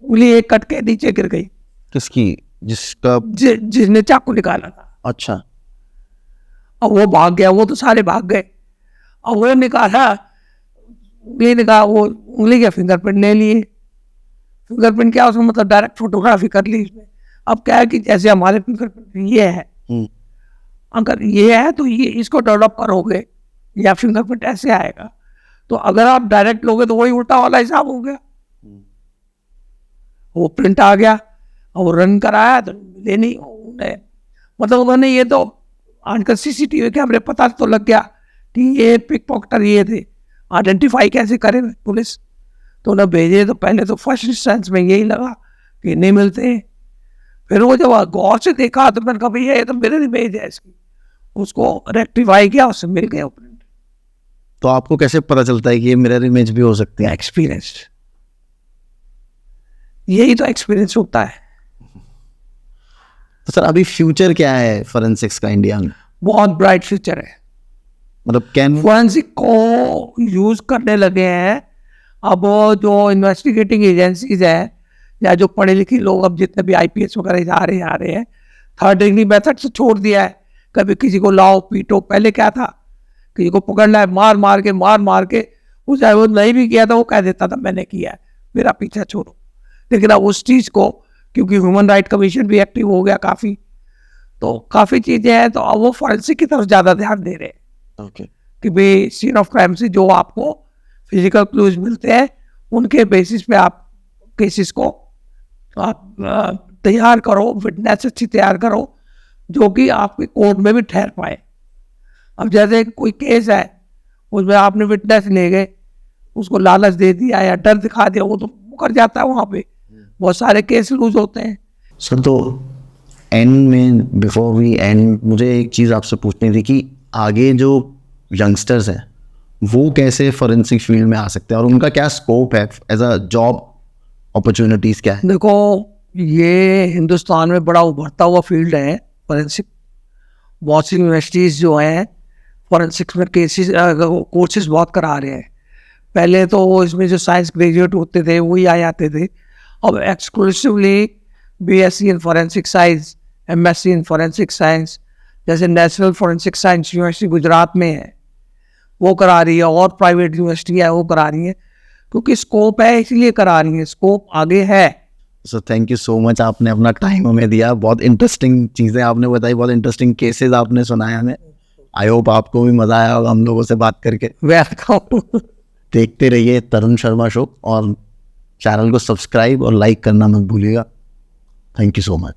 उंगली एक कट के नीचे गिर गई। किसकी? जिसका जिसने चाकू निकाला था। अच्छा, अब वो भाग गया, वो तो सारे भाग गए। और वो निकाला उंगली, निकाला वो उंगली के फिंगरप्रिंट ले लिए। फिंगरप्रिंट क्या उसमें, मतलब डायरेक्ट फोटोग्राफी कर ली इसमें। अब क्या है कि जैसे हमारे फिंगरप्रिंट ये है, अगर ये है तो ये इसको डेवलप करोगे या फिंगरप्रिंट ऐसे आएगा, तो अगर आप डायरेक्ट लोगे तो वही उल्टा वाला हिसाब हो गया। वो प्रिंट आ गया और रन कराया तो मिले नहीं उन्हें, मतलब उन्होंने ये तो आजकल सीसीटीवी कैमरे पता तो लग गया कि ये पिक पॉकेटर ये थे, आइडेंटिफाई कैसे करे पुलिस, तो उन्हें भेजे। तो पहले तो फर्स्ट इंस्टेंस में यही लगा कि नहीं मिलते, फिर वो जब गौर से देखा तो मैंने कहा भैया ये तो मेरे इमेज है इसकी, उसको रेक्टिफाई किया, उससे मिल गया प्रिंट। तो आपको कैसे पता चलता है कि ये मिरर इमेज भी हो सकती है? एक्सपीरियंस, यही तो एक्सपीरियंस होता है। तो सर अभी फ्यूचर क्या है फोरेंसिक्स का इंडिया में? बहुत ब्राइट फ्यूचर है, मतलब कैन फोरेंसिक को यूज करने लगे हैं अब जो इन्वेस्टिगेटिंग एजेंसीज है या जो पढ़े लिखे लोग, अब जितने भी आईपीएस वगैरह जा रहे हैं, थर्ड डिग्री मेथड से छोड़ दिया है। कभी किसी को लाओ पीटो, पहले क्या था किसी को पकड़ना है मार मार के वो चाहे वो नहीं भी किया था वो कह देता था मैंने किया है, मेरा पीछा छोड़ो। लेकिन अब उस चीज़ को, क्योंकि ह्यूमन राइट कमीशन भी एक्टिव हो गया काफ़ी, तो काफ़ी चीज़ें हैं, तो अब वो फॉरेंसिक की तरफ ज़्यादा ध्यान दे रहे हैं। ओके कि भाई सीन ऑफ क्राइम से जो आपको फिजिकल क्लूज मिलते हैं उनके बेसिस पे आप केसेस को आप तैयार करो, विटनेस अच्छी तैयार करो जो कि आपके कोर्ट में भी ठहर पाए। अब जैसे कोई केस है उसमें आपने विटनेस ले गए, उसको लालच दे दिया या डर दिखा दिया, वो तो मुकर जाता है, वहाँ पे बहुत सारे केस लूज होते हैं। सर तो एंड में, बिफोर वी एंड, मुझे एक चीज़ आपसे पूछनी थी कि आगे जो यंगस्टर्स हैं वो कैसे फोरेंसिक फील्ड में आ सकते हैं और उनका क्या स्कोप है एज अ जॉब अपॉर्चुनिटीज़ क्या है? देखो ये हिंदुस्तान में बड़ा उभरता हुआ फील्ड है फोरेंसिक। बहुत सी यूनिवर्सिटीज़ जो हैं फोरेंसिक्स में केसेस कोर्सेज बहुत करा रहे हैं। पहले तो इसमें जो साइंस ग्रेजुएट होते थे वही आ जाते थे, अब exclusively BSc in forensic science, MSc in forensic science, जैसे national forensic science university Gujarat में है वो करा रही है, और प्राइवेट यूनिवर्सिटी है वो करा रही है। क्योंकि स्कोप है इसलिए करा रही है, स्कोप आगे है। So thank you so much, आपने अपना टाइम हमें दिया, बहुत इंटरेस्टिंग चीज़ें आपने बताई, बहुत इंटरेस्टिंग केसेस आपने सुनाए हमें। आई होप आपको भी मज़ा आया होगा हम लोगों से बात करके। वेलकम। देखते रहिए तरुण शर्मा शो और चैनल को सब्सक्राइब और लाइक करना मत भूलिएगा। Thank you so much.